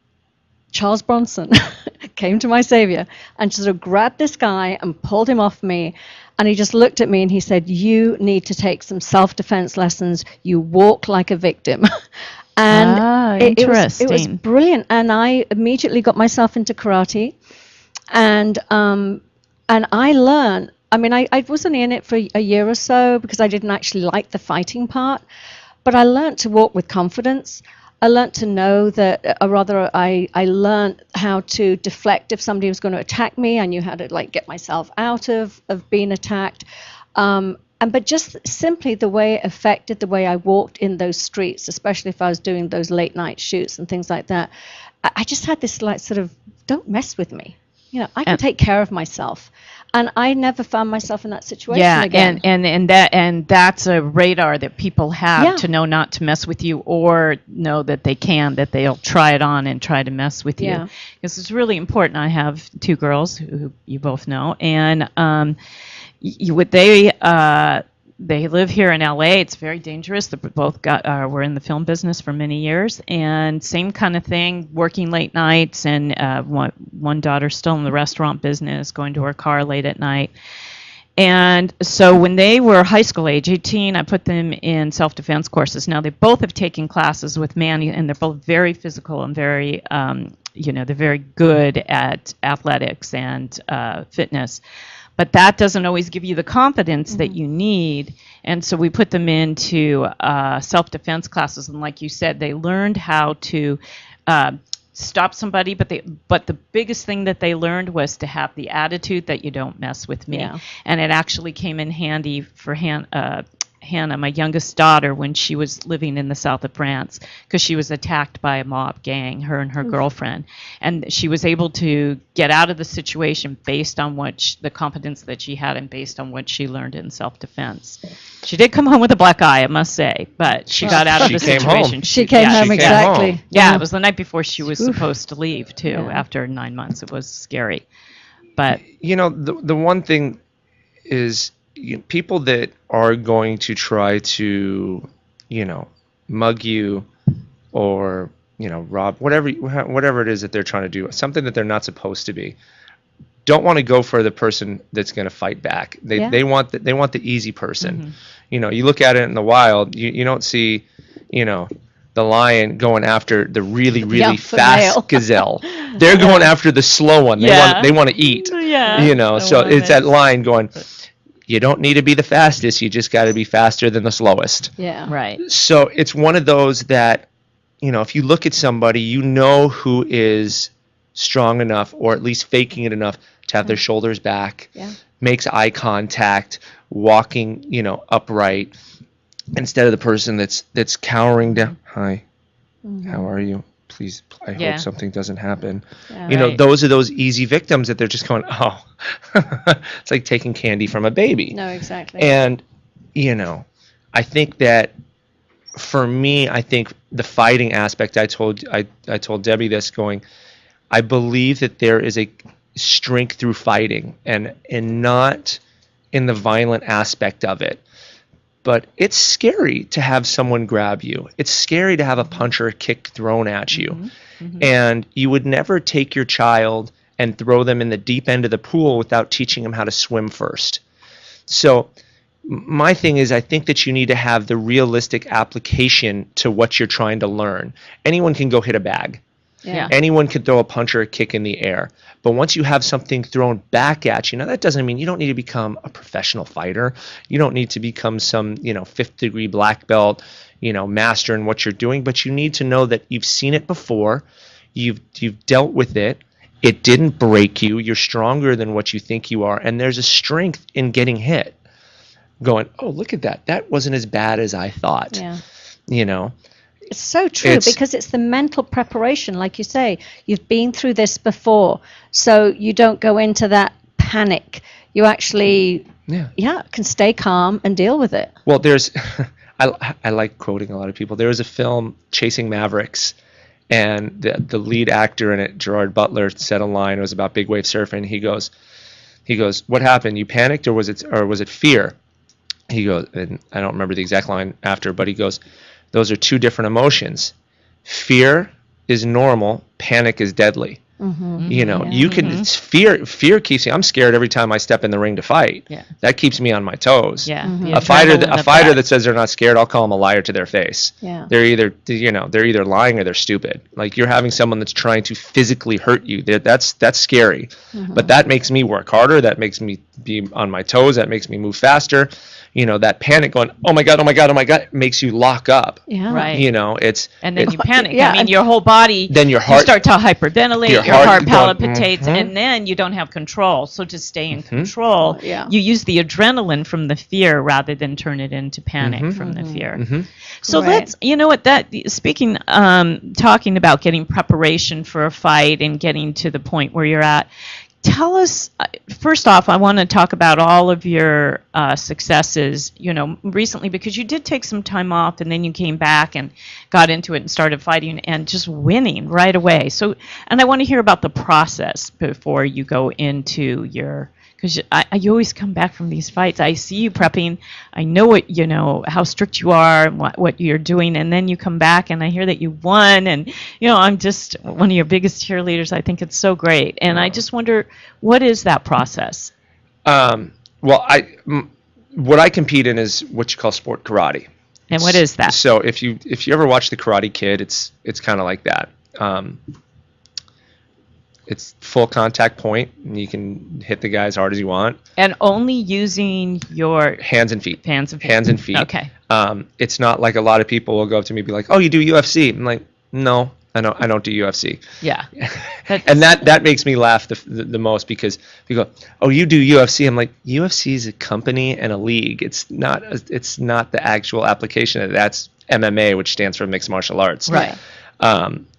Charles Bronson came to my savior and sort of grabbed this guy and pulled him off me. And he just looked at me and he said, you need to take some self-defense lessons. You walk like a victim. And it was brilliant. And I immediately got myself into karate. And I learned, I was only in it for a year or so because I didn't actually like the fighting part, but I learned to walk with confidence. I learned to know that, I learned how to deflect if somebody was going to attack me. I knew how to get myself out of being attacked. But just simply the way it affected the way I walked in those streets, especially if I was doing those late night shoots and things like that. I just had this sort of, don't mess with me. I can take care of myself. And I never found myself in that situation again. And that's a radar that people have to know not to mess with you, or know that they'll try it on and try to mess with you. Because it's really important. I have 2 girls who you both know, and they live here in LA. It's very dangerous. They both were in the film business for many years, and same kind of thing, working late nights, and one daughter still in the restaurant business, going to her car late at night. And so when they were high school age, 18, I put them in self-defense courses. Now they both have taken classes with Manny, and they're both very physical and very, they're very good at athletics and fitness. But that doesn't always give you the confidence that you need. And so we put them into self-defense classes. And like you said, they learned how to stop somebody. But the biggest thing that they learned was to have the attitude that you don't mess with me. Yeah. And it actually came in handy for Hannah, my youngest daughter, when she was living in the south of France, because she was attacked by a mob gang, her and her girlfriend. And she was able to get out of the situation based on the competence that she had and based on what she learned in self-defense. She did come home with a black eye, I must say, but she got out of the came situation. home. She came home, exactly. home. Yeah, it was the night before she was supposed to leave, too, after 9 months. It was scary. But the one thing is, people that are going to try to, mug you or, rob, whatever it is that they're trying to do, something that they're not supposed to be, don't want to go for the person that's going to fight back. They want the easy person. You look at it in the wild, you don't see, the lion going after the really, really fast gazelle. They're going after the slow one. They want to eat. Yeah. So it's that line going, you don't need to be the fastest, you just got to be faster than the slowest. Yeah. Right. So it's one of those that, if you look at somebody, who is strong enough, or at least faking it enough, to have their shoulders back, makes eye contact, walking, upright, instead of the person that's cowering down. Hi, how are you? Please, I hope something doesn't happen. Those are those easy victims that they're just going, oh, it's like taking candy from a baby. No, exactly. And, I think that for me, I think the fighting aspect, I told Debbie this, going, I believe that there is a strength through fighting, and not in the violent aspect of it. But it's scary to have someone grab you. It's scary to have a punch or a kick thrown at you. And you would never take your child and throw them in the deep end of the pool without teaching them how to swim first. So my thing is, I think that you need to have the realistic application to what you're trying to learn. Anyone can go hit a bag. Yeah. Anyone can throw a punch or a kick in the air. But once you have something thrown back at you, now that doesn't mean you don't need to become a professional fighter. You don't need to become some, 5th degree black belt, master in what you're doing. But you need to know that you've seen it before. You've dealt with it. It didn't break you. You're stronger than what you think you are. And there's a strength in getting hit. Going, oh, look at that. That wasn't as bad as I thought. Yeah. It's so true, because it's the mental preparation, like you say. You've been through this before, so you don't go into that panic. You actually, can stay calm and deal with it. Well, there's, I like quoting a lot of people. There was a film, Chasing Mavericks, and the lead actor in it, Gerard Butler, said a line. It was about big wave surfing. He goes, what happened? You panicked, or was it fear? He goes, and I don't remember the exact line after, but he goes, those are two different emotions. Fear is normal. Panic is deadly. You can, it's fear keeps me, I'm scared every time I step in the ring to fight. That keeps me on my toes. A fighter that says they're not scared, I'll call them a liar to their face. They're either lying or they're stupid. Like, you're having someone that's trying to physically hurt you. That's scary. But that makes me work harder. That makes me be on my toes. That makes me move faster. That panic going, oh my God, makes you lock up. Right. And then you panic. I mean, your whole body, then your heart, you start to hyperventilate, your heart palpitates, and then you don't have control. So to stay in control, you use the adrenaline from the fear rather than turn it into panic from the fear. So let's, speaking, talking about getting preparation for a fight and getting to the point where you're at, tell us, first off, I want to talk about all of your successes, recently, because you did take some time off and then you came back and got into it and started fighting and just winning right away. So, and I want to hear about the process before you go into your, because you always come back from these fights. I see you prepping. I know how strict you are and what you're doing. And then you come back and I hear that you won. And, I'm just one of your biggest cheerleaders. I think it's so great. And I just wonder, what is that process? Well, what I compete in is what you call sport karate. And what is that? So if you ever watch The Karate Kid, it's kind of like that. It's full contact point, and you can hit the guy as hard as you want. And only using your hands and feet. Hands and feet. Okay. Okay. It's not like a lot of people will go up to me and be like, "Oh, you do UFC?" I'm like, "No, I don't do UFC. Yeah. And that makes me laugh the most, because people go, "Oh, you do UFC?" I'm like, UFC is a company and a league. It's not the actual application of it. That's MMA, which stands for mixed martial arts. Right.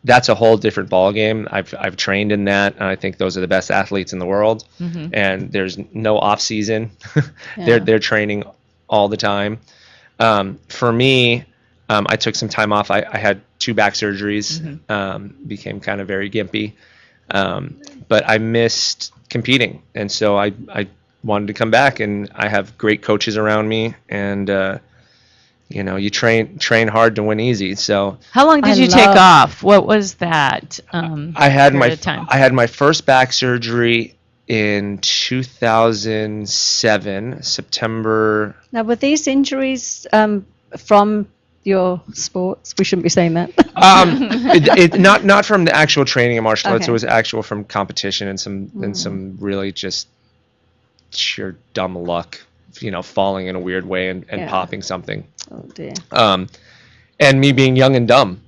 That's a whole different ball game. I've trained in that, and I think those are the best athletes in the world. And there's no off season. They're training all the time. For me, I took some time off. I had 2 back surgeries, became kind of very gimpy, but I missed competing, and so I wanted to come back, and I have great coaches around me, and you train hard to win easy. So how long did you take off? What was that? I had my first back surgery in 2007, September. Now, were these injuries from your sports? We shouldn't be saying that. Not from the actual training of martial arts. Okay. It was actual from competition and some really just sheer dumb luck, falling in a weird way and popping something. Oh dear. And me being young and dumb,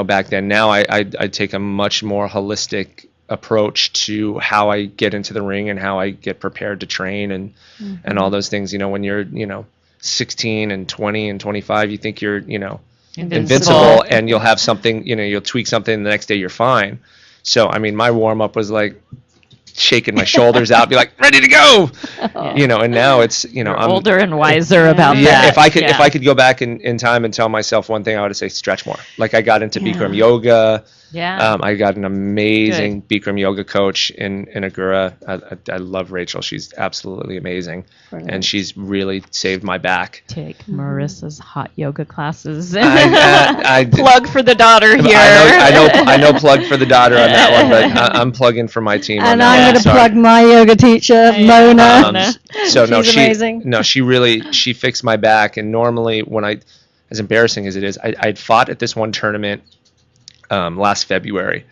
back then. Now I take a much more holistic approach to how I get into the ring and how I get prepared to train and all those things. When you're 16 and 20 and 25, you think you're invincible, and you'll have something, you'll tweak something, and the next day you're fine. So I mean, my warm up was like shaking my shoulders out, be like, ready to go. And now it's I'm older and wiser about that. Yeah, if I could go back in time and tell myself one thing, I would say stretch more. Like, I got into Bikram yoga. I got an amazing Bikram yoga coach in Agura. I love Rachel. She's absolutely amazing. Brilliant. And she's really saved my back. Take Marissa's hot yoga classes. I plug for the daughter here. I know plug for the daughter on that one, but I'm plugging for my team. And on I'm that going to one. plug my yoga teacher, Mona. She's amazing. She fixed my back. And normally, as embarrassing as it is, I'd fought at this one tournament last February,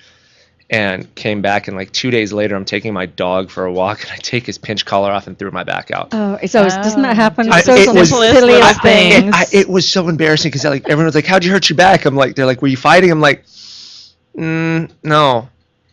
and came back, and like 2 days later, I'm taking my dog for a walk, and I take his pinch collar off and threw my back out. Oh, it's always, doesn't that happen? It was silliest things. It was so embarrassing, because like everyone was like, "How'd you hurt your back?" They're like, "Were you fighting?" I'm like, "No."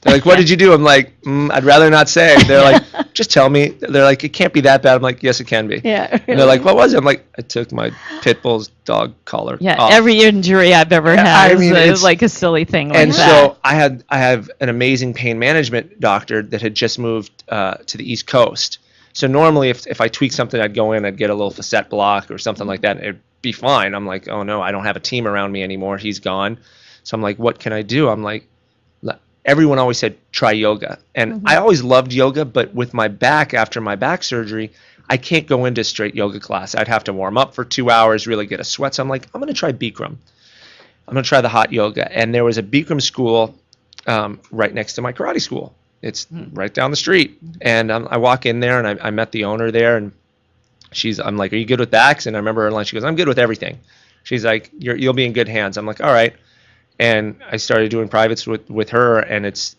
They're like, "What did you do?" I'm like, "I'd rather not say." They're like, "Just tell me." They're like, "It can't be that bad." I'm like, "Yes, it can be." Yeah. Really. And they're like, "What was it?" I'm like, "I took my pit bull's dog collar off." Every injury I've ever had is like a silly thing like that. And so I have an amazing pain management doctor that had just moved to the East Coast. So normally if I tweak something, I'd go in, I'd get a little facet block or something like that, and it'd be fine. I'm like, "Oh no, I don't have a team around me anymore. He's gone." So I'm like, "What can I do?" I'm like, everyone always said try yoga, and I always loved yoga, but with my back, after my back surgery, I can't go into straight yoga class. I'd have to warm up for 2 hours, really get a sweat. So I'm like, I'm going to try Bikram. I'm going to try the hot yoga. And there was a Bikram school right next to my karate school. It's right down the street. And I walk in there, and I met the owner there, and I'm like, "Are you good with backs?" And I remember her lunch, she goes, "I'm good with everything." She's like, "You'll be in good hands." I'm like, "All right." And I started doing privates with her, and it's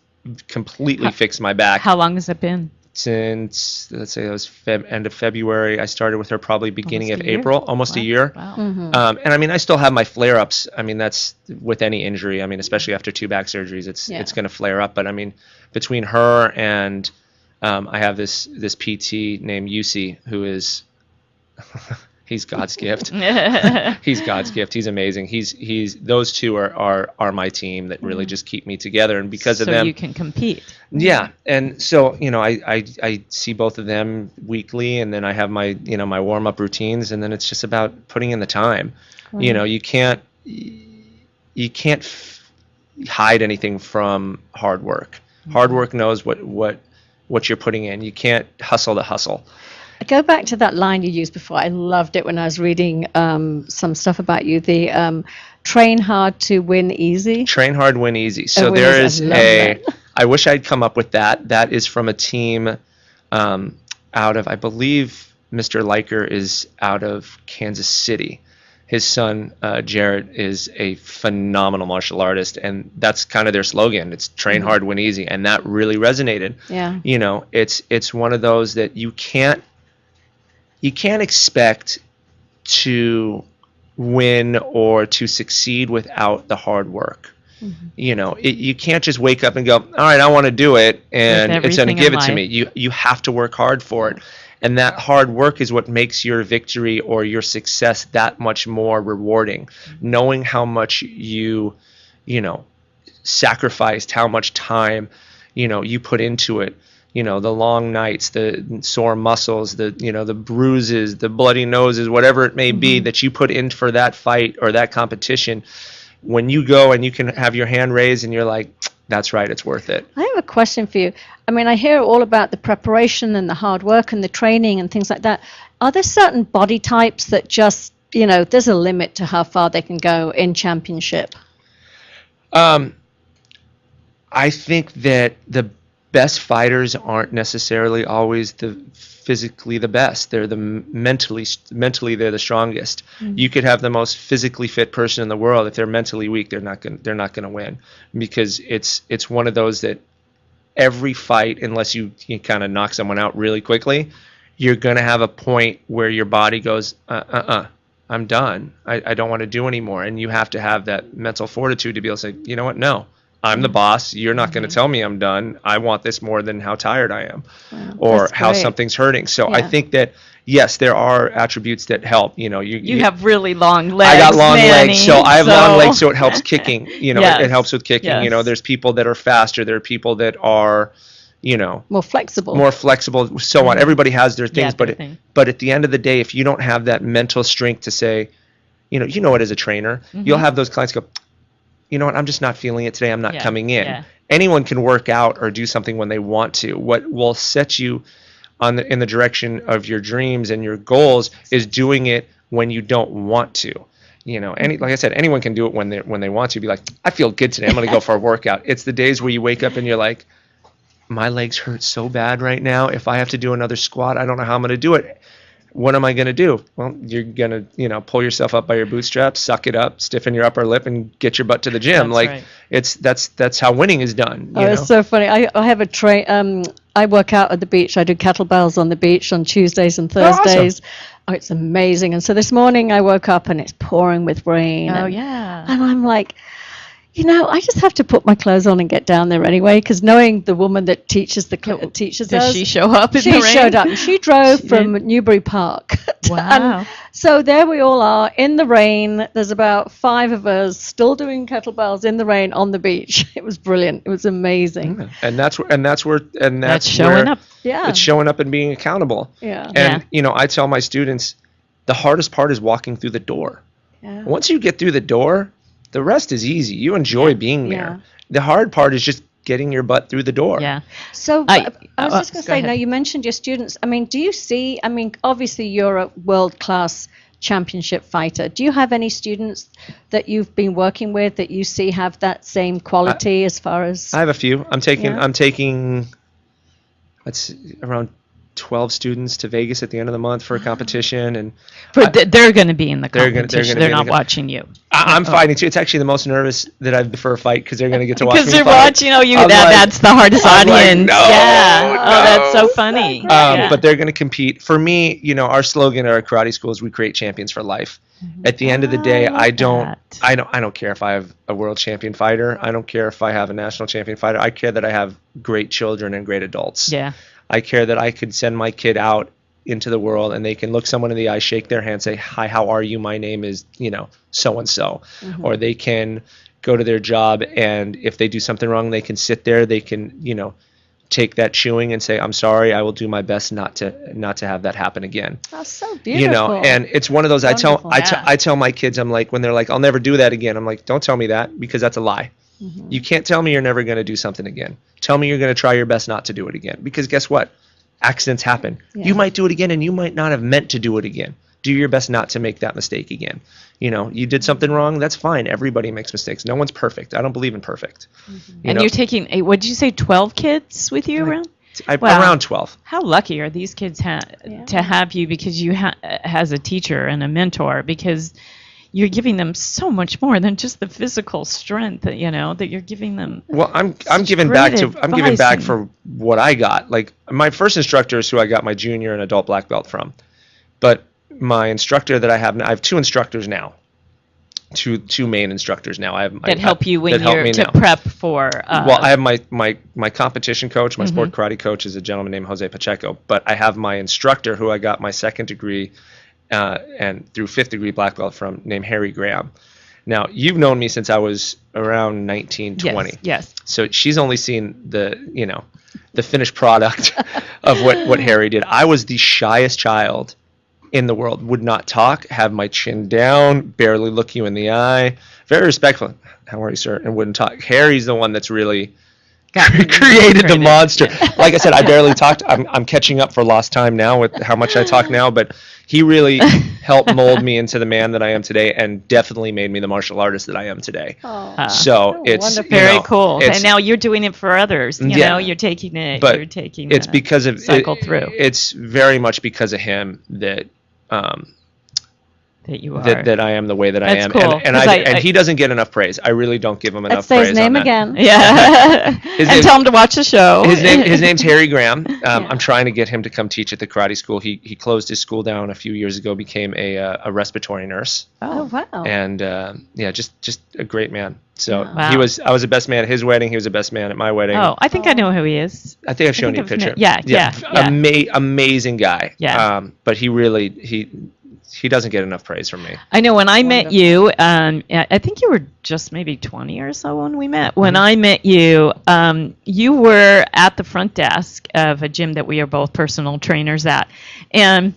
completely fixed my back. How long has it been? Since, let's say it was end of February. I started with her probably beginning of April, almost a year. Wow. And I mean, I still have my flare-ups. I mean, that's with any injury. I mean, especially after 2 back surgeries, it's going to flare up. But I mean, between her and I have this PT named Yusi, who is he's God's gift. He's God's gift. He's amazing. He's those two are my team that really just keep me together, and because of them, so you can compete. Yeah, and so I see both of them weekly, and then I have my my warm up routines, and then it's just about putting in the time. You can't hide anything from hard work. Hard work knows what you're putting in. You can't hustle the hustle. I go back to that line you used before. I loved it when I was reading some stuff about you. The train hard to win easy. Train hard, win easy. So there is I wish I'd come up with that. That is from a team out of, I believe Mr. Liker is out of Kansas City. His son, Jared, is a phenomenal martial artist, and that's kind of their slogan. It's train hard, win easy, and that really resonated. Yeah. It's one of those that you can't expect to win or to succeed without the hard work. You can't just wake up and go, all right, I want to do it, and it's going to everything give in it to life. me. You have to work hard for it. And that hard work is what makes your victory or your success that much more rewarding. Knowing how much you sacrificed, how much time, you put into it. The long nights, the sore muscles, the bruises, the bloody noses, whatever it may be that you put in for that fight or that competition. When you go and you can have your hand raised and you're like, that's right, it's worth it. I have a question for you. I mean, I hear all about the preparation and the hard work and the training and things like that. Are there certain body types that just, there's a limit to how far they can go in championship? I think that the best fighters aren't necessarily always the physically the best. They're the mentally they're the strongest. You could have the most physically fit person in the world. If they're mentally weak, they're not going to win, because it's one of those that every fight, unless you kind of knock someone out really quickly, you're going to have a point where your body goes, I'm done. I don't want to do anymore. And you have to have that mental fortitude to be able to say, you know what? No, I'm the boss. You're not going to tell me I'm done. I want this more than how tired I am, or how something's hurting. So I think that, yes, there are attributes that help. You have really long legs. I got long Manny, legs, so I have long legs, so it helps kicking. Yes. It helps with kicking. Yes. There's people that are faster. There are people that are, more flexible. So on. Everybody has their things, Yeah, but at the end of the day, if you don't have that mental strength to say, it as a trainer, you'll have those clients go, you know what, I'm just not feeling it today. I'm not coming in. Yeah. Anyone can work out or do something when they want to. What will set you in the direction of your dreams and your goals is doing it when you don't want to. Like I said, anyone can do it when they want to. Be like, I feel good today, I'm going to go for a workout. It's the days where you wake up and you're like, my legs hurt so bad right now. If I have to do another squat, I don't know how I'm going to do it. What am I going to do? Well, you're going to, pull yourself up by your bootstraps, suck it up, stiffen your upper lip, and get your butt to the gym. That's right. That's how winning is done. It's so funny. I have I work out at the beach. I do kettlebells on the beach on Tuesdays and Thursdays. Oh, it's amazing. And so this morning I woke up and it's pouring with rain. And I'm like, I just have to put my clothes on and get down there anyway, because knowing the woman that teaches Does us, she show up in the rain? She showed up. She drove from Newbury Park. Wow. So there we all are in the rain. There's about 5 of us still doing kettlebells in the rain on the beach. It was brilliant. It was amazing. And that's showing up. Yeah. It's showing up and being accountable. Yeah. And I tell my students, the hardest part is walking through the door. Yeah. Once you get through the door, the rest is easy. You enjoy being there. Yeah. The hard part is just getting your butt through the door. Yeah. So I was just going to say, ahead. now you mentioned your students. Do you see, obviously you're a world-class championship fighter. Do you have any students that you've been working with that you see have that same quality as far as? I have a few. I'm taking around 12 students to Vegas at the end of the month for a competition, and they're going to be in the competition. They're not be watching you. I'm fighting too. It's actually the most nervous that I've been for a fight, because they're going to get to watch me fight. Because they're watching you. That's the hardest audience. No, that's so funny. But they're going to compete. For me, our slogan at our karate school is "We create champions for life." At the end of the day, I don't care if I have a world champion fighter. I don't care if I have a national champion fighter. I care that I have great children and great adults. Yeah. I care that I could send my kid out into the world and they can look someone in the eye, shake their hand, say, hi, how are you? My name is, so-and-so. Or they can go to their job, and if they do something wrong, they can sit there. They can, take that chewing and say, I'm sorry, I will do my best not to have that happen again. That's so beautiful. And it's one of those, Wonderful. I tell my kids, I'm like, when they're like, I'll never do that again. I'm like, don't tell me that, because that's a lie. You can't tell me you're never going to do something again. Tell me you're going to try your best not to do it again. Because guess what? Accidents happen. Yeah. You might do it again, and you might not have meant to do it again. Do your best not to make that mistake again. You did something wrong. That's fine. Everybody makes mistakes. No one's perfect. I don't believe in perfect. And you're taking, what did you say, 12 kids with you around? Around 12. How lucky are these kids to have you, because you as a teacher and a mentor, because you're giving them so much more than just the physical strength that you're giving them. Well, I'm giving back for what I got. Like, my first instructor is who I got my junior and adult black belt from. But my instructor that I have 2 instructors now. two main instructors now. I have that help you when that help you're me to now. prep for. Well, I have my competition coach, my sport karate coach is a gentleman named Jose Pacheco, but I have my instructor who I got my second degree and through fifth degree black belt from, named Harry Graham. Now, you've known me since I was around 19, 20. Yes. So she's only seen the finished product of what Harry did. I was the shyest child in the world, would not talk, have my chin down, barely look you in the eye, very respectful. How are you, sir? And wouldn't talk. Harry's the one that's really created the monster. Like I said, I barely talked. I'm catching up for lost time now with how much I talk now, but he really helped mold me into the man that I am today, and definitely made me the martial artist that I am today. Oh. So it's wonderful. Very cool. it's- And now you're doing it for others. You know, you're taking it. But you're taking it's the because of cycle through It's very much because of him that that you are. that I am the way that I That's am, cool, and 'cause and he doesn't get enough praise. I really don't give him enough Let's say praise. his name on that. again. Yeah. And name- tell him to watch the show. His name's Harry Graham. I'm trying to get him to come teach at the karate school. He closed his school down a few years ago, became a respiratory nurse, Oh, wow. and just a great man. So Wow. I was the best man at his wedding. He was the best man at my wedding. Oh, I think I know who he is. I think I've shown think you a I've picture. met- yeah. Amazing guy. Yeah. But he doesn't get enough praise from me. I know when I met Wonderful. you, I think you were just maybe 20 or so when we met. When I met you, you were at the front desk of a gym that we are both personal trainers at. And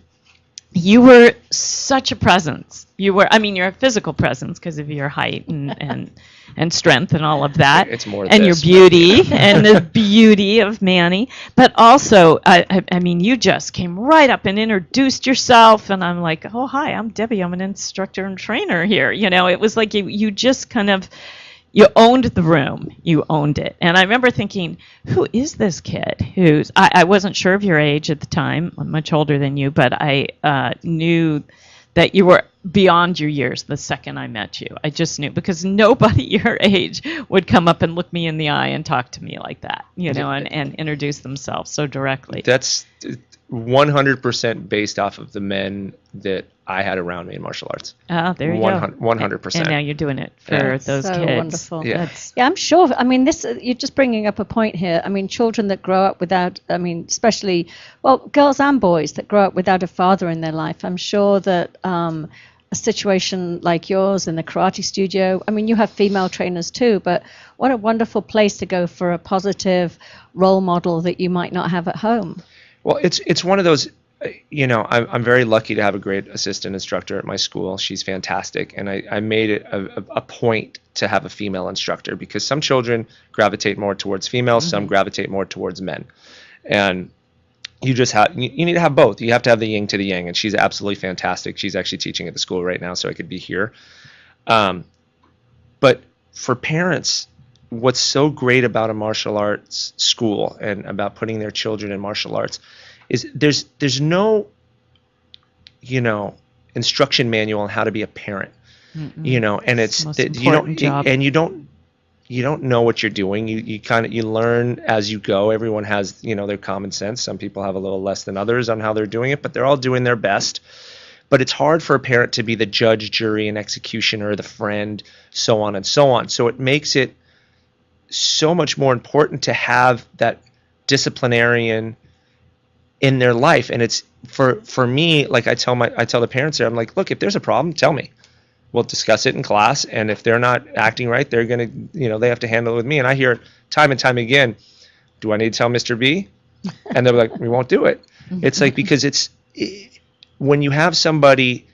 you were such a presence. You're a physical presence because of your height and strength and all of that. It's more and this, your beauty and the beauty of Manny. But also, I mean, you just came right up and introduced yourself. And I'm like, oh, hi, I'm Debbie. I'm an instructor and trainer here. You know, it was like you just kind of, you owned the room. You owned it. And I remember thinking, who is this kid? I wasn't sure of your age at the time. I'm much older than you, but I knew that you were beyond your years the second I met you. I just knew, because nobody your age would come up and look me in the eye and talk to me like that, you know, and introduce themselves so directly. That's 100% based off of the men that I had around me in martial arts. Oh, there you go. 100%. And now you're doing it for Yeah. those So kids. wonderful. Yeah. Yeah, I'm sure. I mean, you're just bringing up a point here. I mean, children that grow up without, especially, girls and boys that grow up without a father in their life. I'm sure that a situation like yours in the karate studio, I mean, you have female trainers too, but what a wonderful place to go for a positive role model that you might not have at home. Well, it's one of those, I'm very lucky to have a great assistant instructor at my school. She's fantastic. And I made it a point to have a female instructor, because some children gravitate more towards females, some gravitate more towards men. And you need to have both. You have to have the yin to the yang, and she's absolutely fantastic. She's actually teaching at the school right now, so I could be here. But for parents, what's so great about a martial arts school and about putting their children in martial arts is there's no instruction manual on how to be a parent. And it's the most that important job. you don't know what you're doing. You learn as you go. Everyone has their common sense. Some people have a little less than others on how they're doing it, but they're all doing their best. But it's hard for a parent to be the judge, jury, and executioner, the friend, so on and so on. So it makes it so much more important to have that disciplinarian in their life. And it's for me, like I tell the parents there, I'm like, look, if there's a problem, tell me. We'll discuss it in class, and if they're not acting right, they're gonna, they have to handle it with me. And I hear it time and time again, do I need to tell Mr. B? And they're like, we won't do it. It's like, because when you have somebody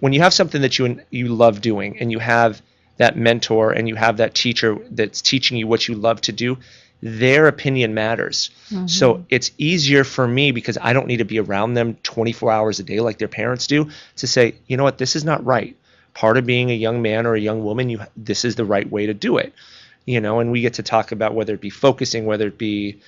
when you have something that you love doing, and you have that mentor and you have that teacher that's teaching you what you love to do, their opinion matters. So it's easier for me, because I don't need to be around them 24 hours a day like their parents do, to say, you know what, this is not right. Part of being a young man or a young woman, this is the right way to do it. And we get to talk about whether it be focusing, whether it be,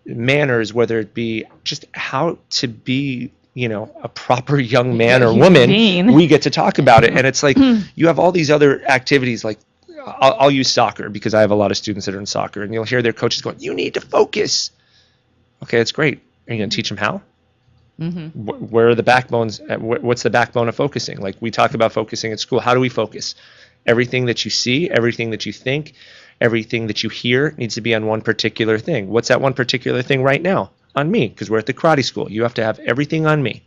manners, whether it be just how to be, a proper young man or woman. We get to talk about it. And it's like, you have all these other activities, like I'll use soccer, because I have a lot of students that are in soccer, and you'll hear their coaches going, you need to focus. Okay, that's great. Are you going to teach them how? Where are the backbones? What's the backbone of focusing? Like we talk about focusing at school. How do we focus? Everything that you see, everything that you think, everything that you hear needs to be on one particular thing. What's that one particular thing right now? On me, because we're at the karate school. You have to have everything on me.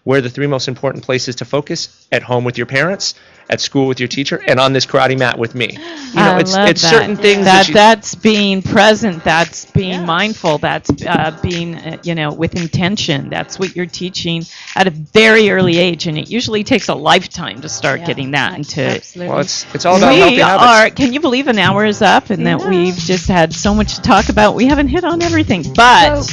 Where are the 3 most important places to focus? At home with your parents, at school with your teacher, and on this karate mat with me. It's that. certain things that's being present. That's being mindful. That's being with intention. That's what you're teaching at a very early age, and it usually takes a lifetime to start getting that into. Absolutely. Well, it's all about healthy habits. Can you believe an hour is up, and that we've just had so much to talk about? We haven't hit on everything, but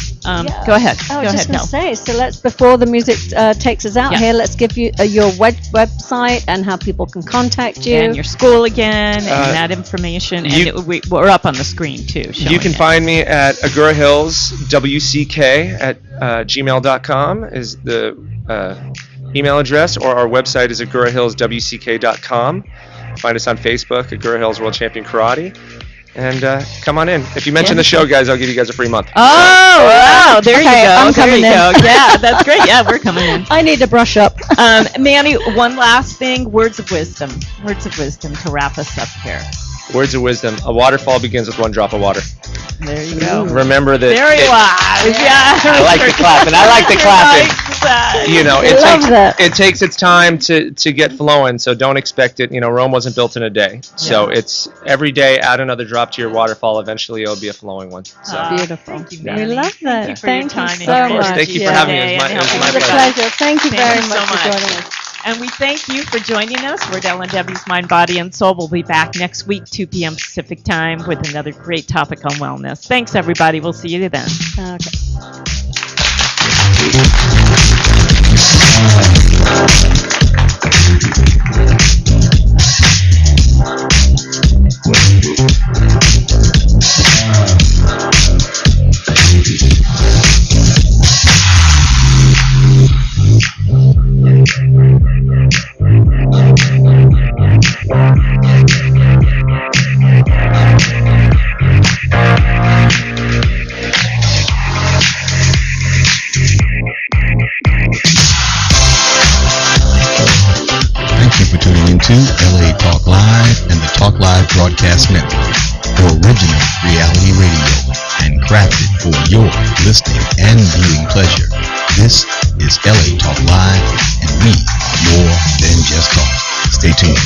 go ahead. I was just going to say, so let's, before the music takes us out here, let's give you your website and how people can contact you. And your school again, and that information. And we're up on the screen, too. You can find me at Agura Hills WCK at gmail.com is the email address, or our website is agurahillswck.com. Find us on Facebook, Agura Hills World Champion Karate. And come on in. If you mention the show, guys, I'll give you guys a free month. Oh, wow. There you go. I'm coming in. Yeah, that's great. Yeah, we're coming in. I need to brush up. Manny, one last thing. Words of wisdom. Words of wisdom to wrap us up here. Words of wisdom. A waterfall begins with one drop of water. There you go. Remember that. Very wise. Yeah. I like the clapping. I like the clapping. It takes its time to get flowing, so don't expect it. Rome wasn't built in a day. So it's every day, add another drop to your waterfall. Eventually, it'll be a flowing one. So. Beautiful. Thank you, We love that. Thank you for your time. so much. Thank you for having me. It was my It was a pleasure. pleasure. Thank you very much for joining us. And we thank you for joining us. We're Del and Debbie's Mind, Body, and Soul. We'll be back next week, 2 p.m. Pacific time, with another great topic on wellness. Thanks, everybody. We'll see you then. Okay. Thank you for tuning into LA Talk Live and the Talk Live Broadcast Network, for original reality radio and crafted for your listening and viewing pleasure. This is LA Talk Live, and we are more than just talk. Stay tuned.